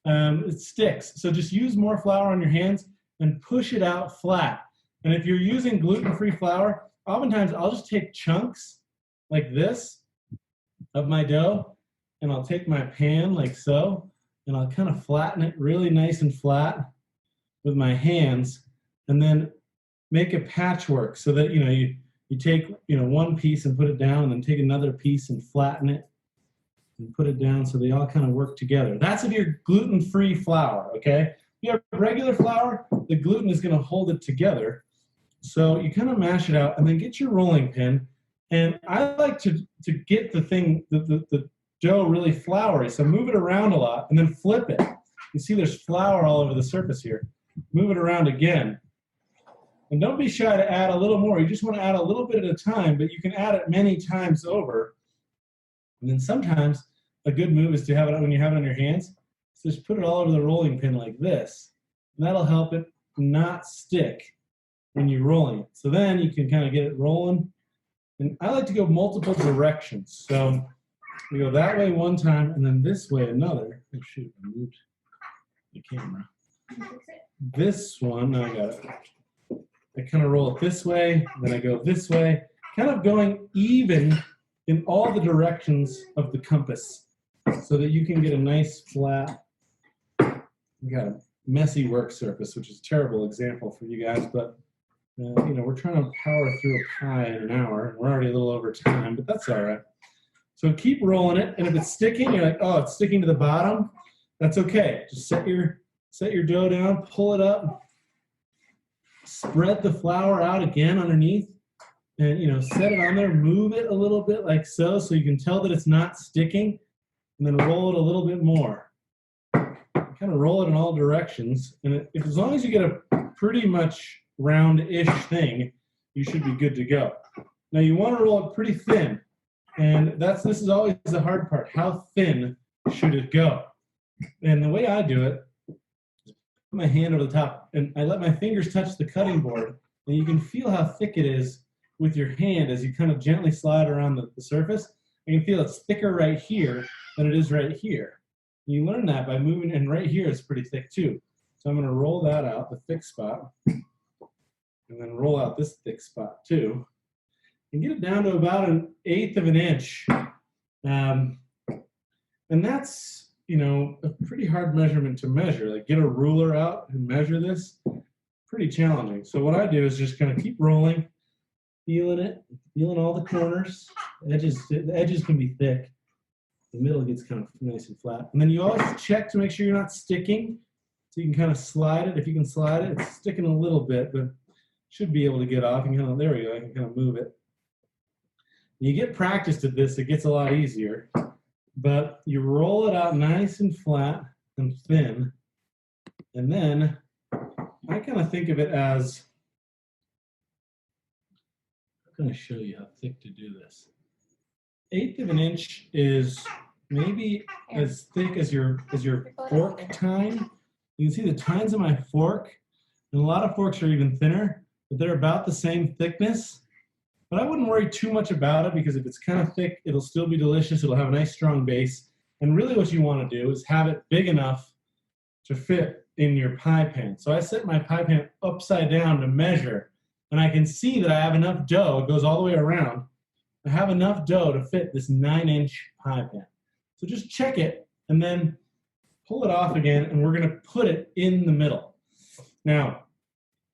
It sticks. So just use more flour on your hands and push it out flat. And if you're using gluten-free flour, oftentimes I'll just take chunks like this of my dough, and I'll take my pan like so, and I'll kind of flatten it really nice and flat with my hands, and then make a patchwork so that, you take, one piece and put it down, and then take another piece and flatten it and put it down so they all kind of work together. That's if you're gluten-free flour, okay? If you have regular flour, the gluten is going to hold it together. So you kind of mash it out and then get your rolling pin. And I like to get the dough really floury. So move it around a lot and then flip it. You see there's flour all over the surface here. Move it around again. And don't be shy to add a little more. You just want to add a little bit at a time, but you can add it many times over. And then sometimes a good move is to have it when you have it on your hands. So just put it all over the rolling pin like this. And that'll help it not stick when you're rolling it. So then you can kind of get it rolling. And I like to go multiple directions. So we go that way one time and then this way another. Oh shoot, I moved the camera. This one, I got it. I kind of roll it this way, then I go this way, kind of going even in all the directions of the compass so that you can get a nice flat, you got a messy work surface, which is a terrible example for you guys, but we're trying to power through a pie in an hour. We're already a little over time, but that's all right. So keep rolling it, and if it's sticking, you're like, oh, it's sticking to the bottom. That's okay. Just set your dough down, pull it up, spread the flour out again underneath, and set it on there. Move it a little bit like so you can tell that it's not sticking, and then roll it a little bit more. Kind of roll it in all directions, and as long as you get a pretty much round-ish thing, you should be good to go. Now you want to roll it pretty thin, and this is always the hard part. How thin should it go? And the way I do it, is put my hand over the top, and I let my fingers touch the cutting board, and you can feel how thick it is with your hand as you kind of gently slide around the surface. You can feel it's thicker right here than it is right here. And you learn that by moving, and right here it's pretty thick too. So I'm going to roll that out, the thick spot, and then roll out this thick spot too, and get it down to about 1/8 of an inch. And that's, a pretty hard measurement to measure. Like get a ruler out and measure this, pretty challenging. So what I do is just kind of keep rolling, feeling it, feeling all the corners. The edges can be thick. The middle gets kind of nice and flat. And then you always check to make sure you're not sticking. So you can kind of slide it. If you can slide it, it's sticking a little bit, but should be able to get off. And kind of, there we go, I can kind of move it. When you get practiced at this, it gets a lot easier. But you roll it out nice and flat and thin. And then I kind of think of it as, I'm going to show you how thick to do this. 1/8 of an inch is maybe as thick as your fork tine. You can see the tines of my fork, and a lot of forks are even thinner, but they're about the same thickness. But I wouldn't worry too much about it, because if it's kind of thick, it'll still be delicious. It'll have a nice strong base. And really what you want to do is have it big enough to fit in your pie pan. So I set my pie pan upside down to measure, and I can see that I have enough dough. It goes all the way around. I have enough dough to fit this 9-inch pie pan. So just check it and then pull it off again, and we're going to put it in the middle. Now,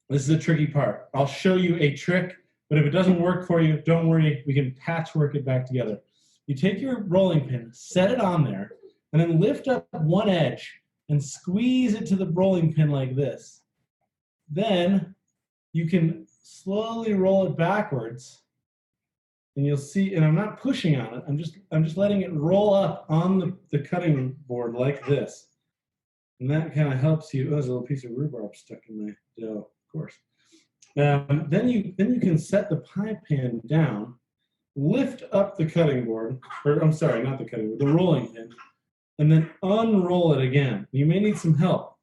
this is a tricky part. I'll show you a trick, but if it doesn't work for you, don't worry. We can patchwork it back together. You take your rolling pin, set it on there, and then lift up one edge and squeeze it to the rolling pin like this. Then you can slowly roll it backwards, and you'll see, and I'm not pushing on it, I'm just letting it roll up on the cutting board like this. And that kind of helps you. Oh, there's a little piece of rhubarb stuck in my dough, of course. Then you can set the pie pan down, lift up the cutting board, or I'm sorry, not the cutting board, the rolling pin, and then unroll it again. You may need some help,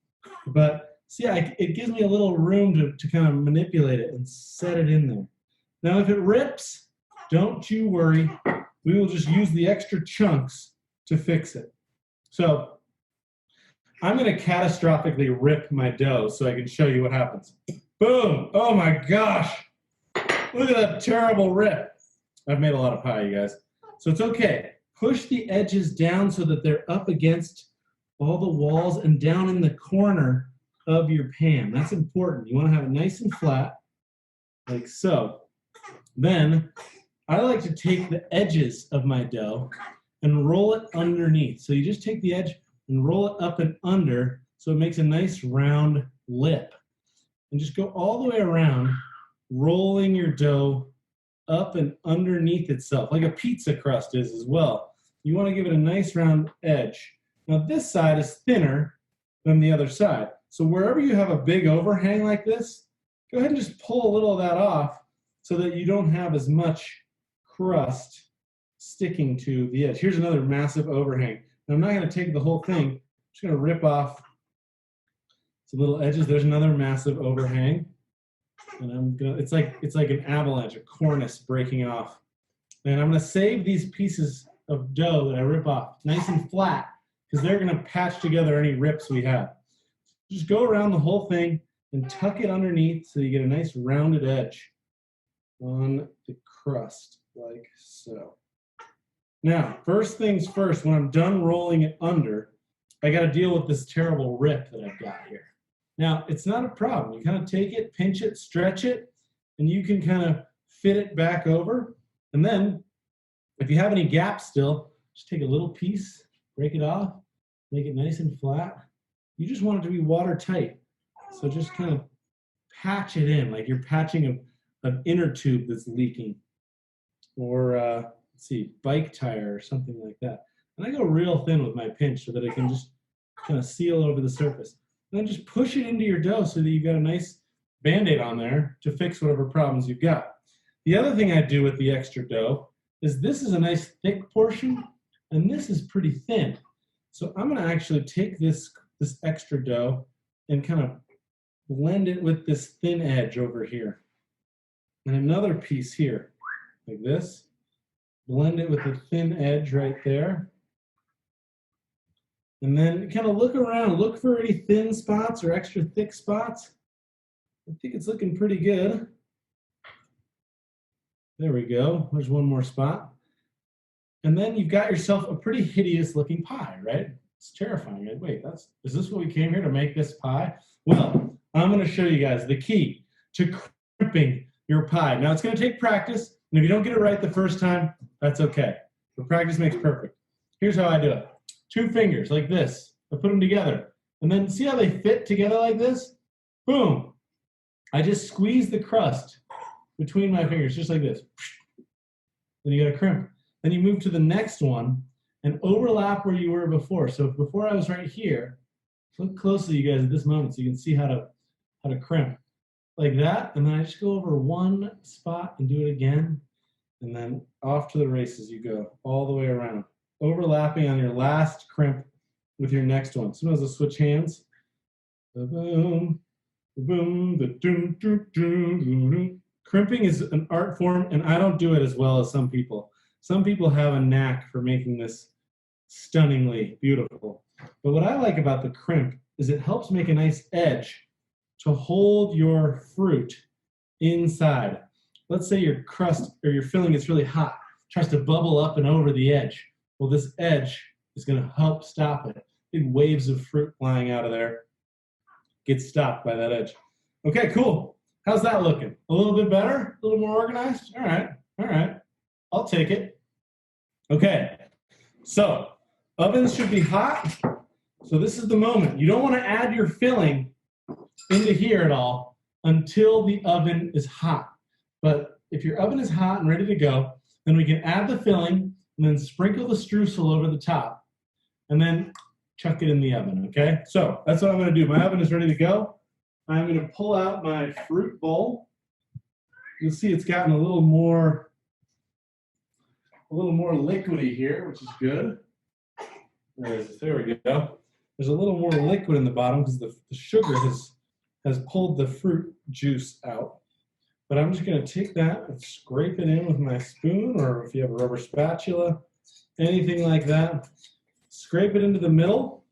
but see, it gives me a little room to kind of manipulate it and set it in there. Now, if it rips, don't you worry. We will just use the extra chunks to fix it. So I'm going to catastrophically rip my dough so I can show you what happens. Boom! Oh my gosh! Look at that terrible rip. I've made a lot of pie, you guys. So it's okay. Push the edges down so that they're up against all the walls and down in the corner of your pan. That's important. You want to have it nice and flat, like so. Then I like to take the edges of my dough and roll it underneath. So you just take the edge and roll it up and under so it makes a nice round lip. And just go all the way around, rolling your dough up and underneath itself, like a pizza crust is as well. You want to give it a nice round edge. Now this side is thinner than the other side. So wherever you have a big overhang like this, go ahead and just pull a little of that off so that you don't have as much crust sticking to the edge. Here's another massive overhang. Now, I'm not going to take the whole thing. I'm just going to rip off some little edges. There's another massive overhang. And I'm gonna, it's like an avalanche, a cornice breaking off. And I'm going to save these pieces of dough that I rip off nice and flat, because they're going to patch together any rips we have. Just go around the whole thing and tuck it underneath so you get a nice rounded edge on the crust, like so. Now, first things first, when I'm done rolling it under, I got to deal with this terrible rip that I've got here. Now, it's not a problem. You kind of take it, pinch it, stretch it, and you can kind of fit it back over. And then, if you have any gaps still, just take a little piece, break it off, make it nice and flat. You just want it to be watertight. So just kind of patch it in, like you're patching an inner tube that's leaking. Or, let's see, bike tire or something like that. And I go real thin with my pinch so that I can just kind of seal over the surface. And then just push it into your dough so that you've got a nice Band-Aid on there to fix whatever problems you've got. The other thing I do with the extra dough is this is a nice thick portion, and this is pretty thin. So I'm going to actually take this extra dough and kind of blend it with this thin edge over here. And another piece here, like this. Blend it with the thin edge right there. And then kind of look around, look for any thin spots or extra thick spots. I think it's looking pretty good. There we go. There's one more spot. And then you've got yourself a pretty hideous looking pie, right? It's terrifying. Wait, is this what we came here to make this pie? Well, I'm going to show you guys the key to crimping your pie. Now, it's going to take practice, and if you don't get it right the first time, that's okay. But practice makes perfect. Here's how I do it. 2 fingers like this. I put them together. And then see how they fit together like this? Boom. I just squeeze the crust between my fingers, just like this. Then you got a crimp. Then you move to the next one and overlap where you were before. So if before I was right here, look closely, you guys, at this moment, so you can see how to crimp. Like that, and then I just go over one spot and do it again, and then off to the races you go, all the way around. Overlapping on your last crimp with your next one. Sometimes I'll switch hands. Boom, boom, the doom, doom, doom, doom. Crimping is an art form, and I don't do it as well as some people. Some people have a knack for making this stunningly beautiful. But what I like about the crimp is it helps make a nice edge to hold your fruit inside. Let's say your crust or your filling is really hot, tries to bubble up and over the edge. Well, this edge is going to help stop it. Big waves of fruit flying out of there get stopped by that edge. Okay, cool. How's that looking? A little bit better? A little more organized? All right. I'll take it. Okay, so ovens should be hot. So this is the moment. You don't want to add your filling into here at all until the oven is hot. But if your oven is hot and ready to go, then we can add the filling and then sprinkle the streusel over the top and then chuck it in the oven, okay? So that's what I'm gonna do. My oven is ready to go. I'm gonna pull out my fruit bowl. You'll see it's gotten a little more liquidy here, which is good. There we go. There's a little more liquid in the bottom because the sugar has pulled the fruit juice out. But I'm just going to take that and scrape it in with my spoon, or if you have a rubber spatula, anything like that. Scrape it into the middle.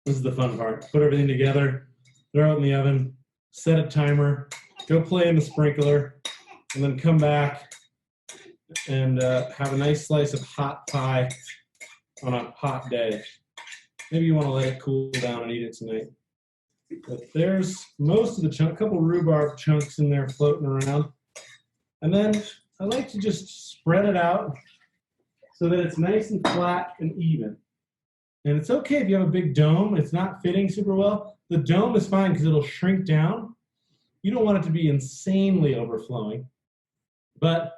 This is the fun part. Put everything together, throw it in the oven, set a timer, go play in the sprinkler, and then come back and have a nice slice of hot pie on a hot day. Maybe you want to let it cool down and eat it tonight. But there's most of the chunk, a couple rhubarb chunks in there floating around. And then I like to just spread it out so that it's nice and flat and even. And it's okay if you have a big dome, it's not fitting super well. The dome is fine because it'll shrink down. You don't want it to be insanely overflowing. But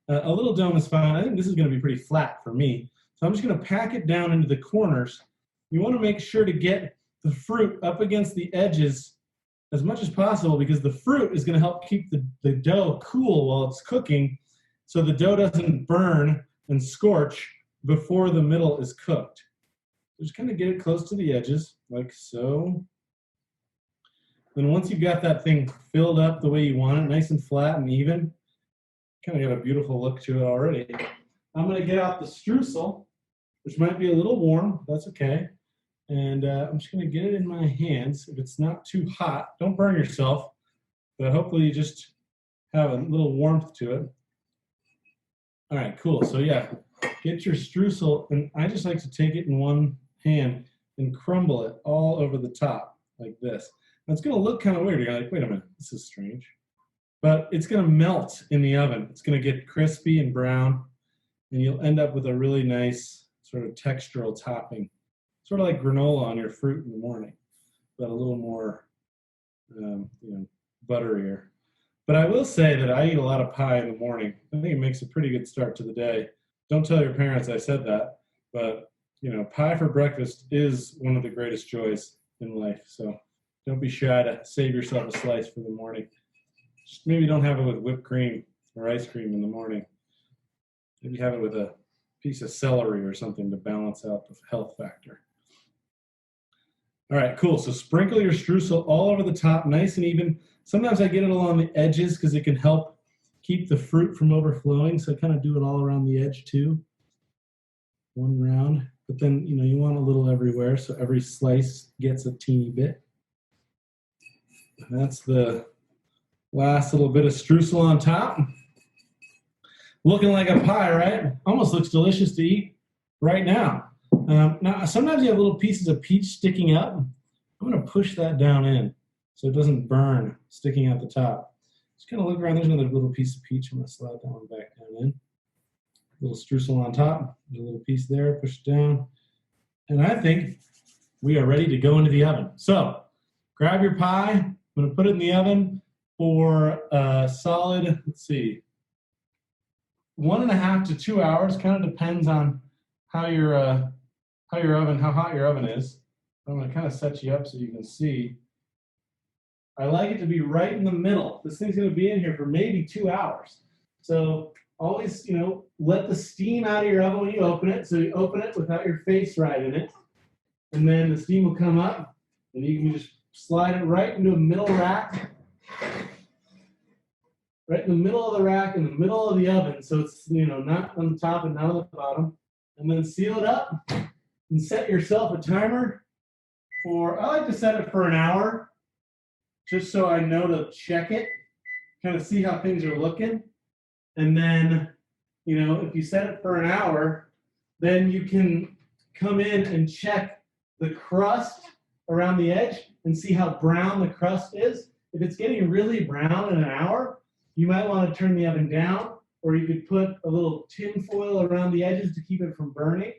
a little dome is fine. I think this is going to be pretty flat for me. So I'm just going to pack it down into the corners. You want to make sure to get the fruit up against the edges as much as possible because the fruit is going to help keep the dough cool while it's cooking so the dough doesn't burn and scorch before the middle is cooked. Just kind of get it close to the edges, like so. Then once you've got that thing filled up the way you want it, nice and flat and even, kind of got a beautiful look to it already. I'm going to get out the streusel, which might be a little warm. That's okay. And I'm just going to get it in my hands. If it's not too hot, don't burn yourself, but hopefully you just have a little warmth to it. All right, cool. So yeah, get your streusel, and I just like to take it in one hand and crumble it all over the top like this. Now, it's going to look kind of weird. You're like, wait a minute, this is strange. But it's going to melt in the oven. It's going to get crispy and brown, and you'll end up with a really nice sort of textural topping. Sort of like granola on your fruit in the morning, but a little more, butterier. But I will say that I eat a lot of pie in the morning. I think it makes a pretty good start to the day. Don't tell your parents I said that, but pie for breakfast is one of the greatest joys in life. So don't be shy to save yourself a slice for the morning. Just maybe don't have it with whipped cream or ice cream in the morning. Maybe have it with a piece of celery or something to balance out the health factor. All right, cool. So sprinkle your streusel all over the top, nice and even. Sometimes I get it along the edges because it can help keep the fruit from overflowing. So I kind of do it all around the edge too. One round, but then you want a little everywhere, so every slice gets a teeny bit. And that's the last little bit of streusel on top. Looking like a pie, right? Almost looks delicious to eat right now. Now, sometimes you have little pieces of peach sticking up. I'm going to push that down in so it doesn't burn sticking out the top. Just kind of look around. There's another little piece of peach. I'm going to slide that one back down in. A little streusel on top. There's a little piece there. Push it down. And I think we are ready to go into the oven. So grab your pie. I'm going to put it in the oven for a solid, let's see, 1.5 to 2 hours. Kind of depends on how hot your oven is. I'm going to kind of set you up so you can see. I like it to be right in the middle. This thing's going to be in here for maybe 2 hours. So always, let the steam out of your oven when you open it. So you open it without your face right in it. And then the steam will come up, and you can just slide it right into a middle rack. Right in the middle of the rack, in the middle of the oven. So it's, not on the top and not on the bottom. And then seal it up and set yourself a timer for, I like to set it for an hour, just so I know to check it, kind of see how things are looking. And then, if you set it for an hour, then you can come in and check the crust around the edge and see how brown the crust is. If it's getting really brown in an hour, you might want to turn the oven down, or you could put a little tin foil around the edges to keep it from burning,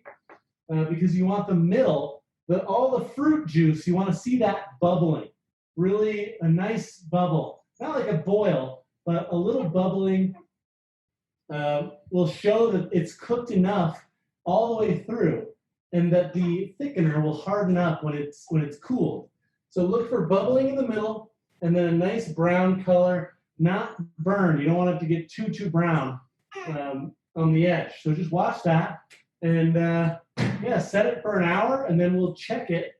because you want the middle, all the fruit juice, you want to see that bubbling. Really a nice bubble, not like a boil, but a little bubbling will show that it's cooked enough all the way through, and that the thickener will harden up when it's cooled. So look for bubbling in the middle, and then a nice brown color, not burned. You don't want it to get too brown on the edge. So just watch that, and set it for an hour, and then we'll check it.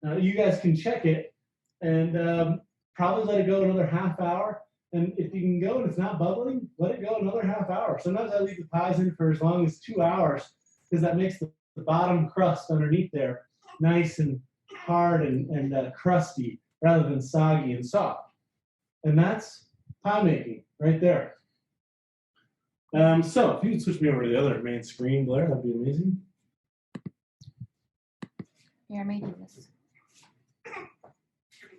You guys can check it, and probably let it go another half hour. And if you can go and it's not bubbling, let it go another half hour. Sometimes I leave the pies in for as long as 2 hours, because that makes the bottom crust underneath there nice and hard and crusty, rather than soggy and soft. And that's pie making right there. So if you could switch me over to the other main screen, Blair, that'd be amazing. Here, I made you this.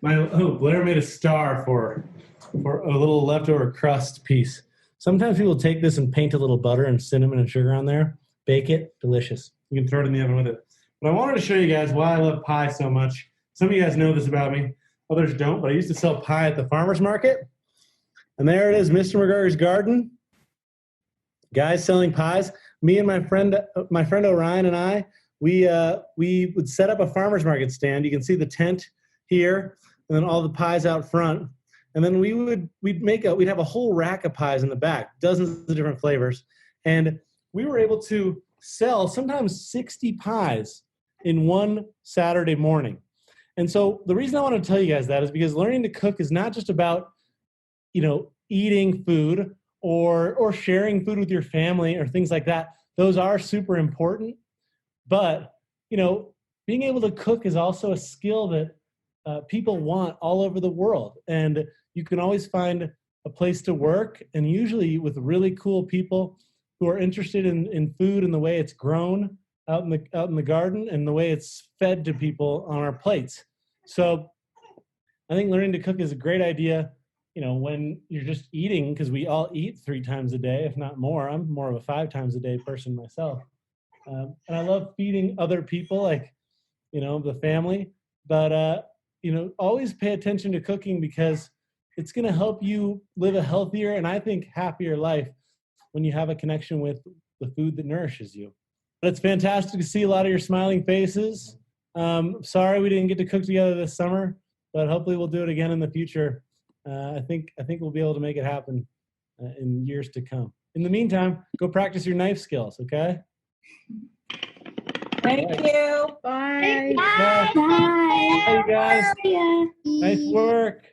Blair made a star for a little leftover crust piece. Sometimes people take this and paint a little butter and cinnamon and sugar on there, bake it, delicious. You can throw it in the oven with it. But I wanted to show you guys why I love pie so much. Some of you guys know this about me, others don't, but I used to sell pie at the farmer's market. And there it is, Mr. McGregor's garden. Guys selling pies. Me and my friend Orion and I, we would set up a farmer's market stand. You can see the tent here, and then all the pies out front. And then we'd have a whole rack of pies in the back, dozens of different flavors. And we were able to sell sometimes 60 pies in one Saturday morning. And so the reason I want to tell you guys that is because learning to cook is not just about, eating food or sharing food with your family or things like that. Those are super important. But, being able to cook is also a skill that people want all over the world. And you can always find a place to work, and usually with really cool people who are interested in food and the way it's grown out in the garden and the way it's fed to people on our plates. So I think learning to cook is a great idea, when you're just eating, because we all eat 3 times a day, if not more. I'm more of a 5 times a day person myself. And I love feeding other people, like, the family. But, always pay attention to cooking, because it's going to help you live a healthier and I think happier life when you have a connection with the food that nourishes you. But it's fantastic to see a lot of your smiling faces. Sorry we didn't get to cook together this summer, but hopefully we'll do it again in the future. I think we'll be able to make it happen in years to come. In the meantime, go practice your knife skills, okay? Thank you. Bye. Bye. Bye. Bye, you guys. Yeah. Nice work.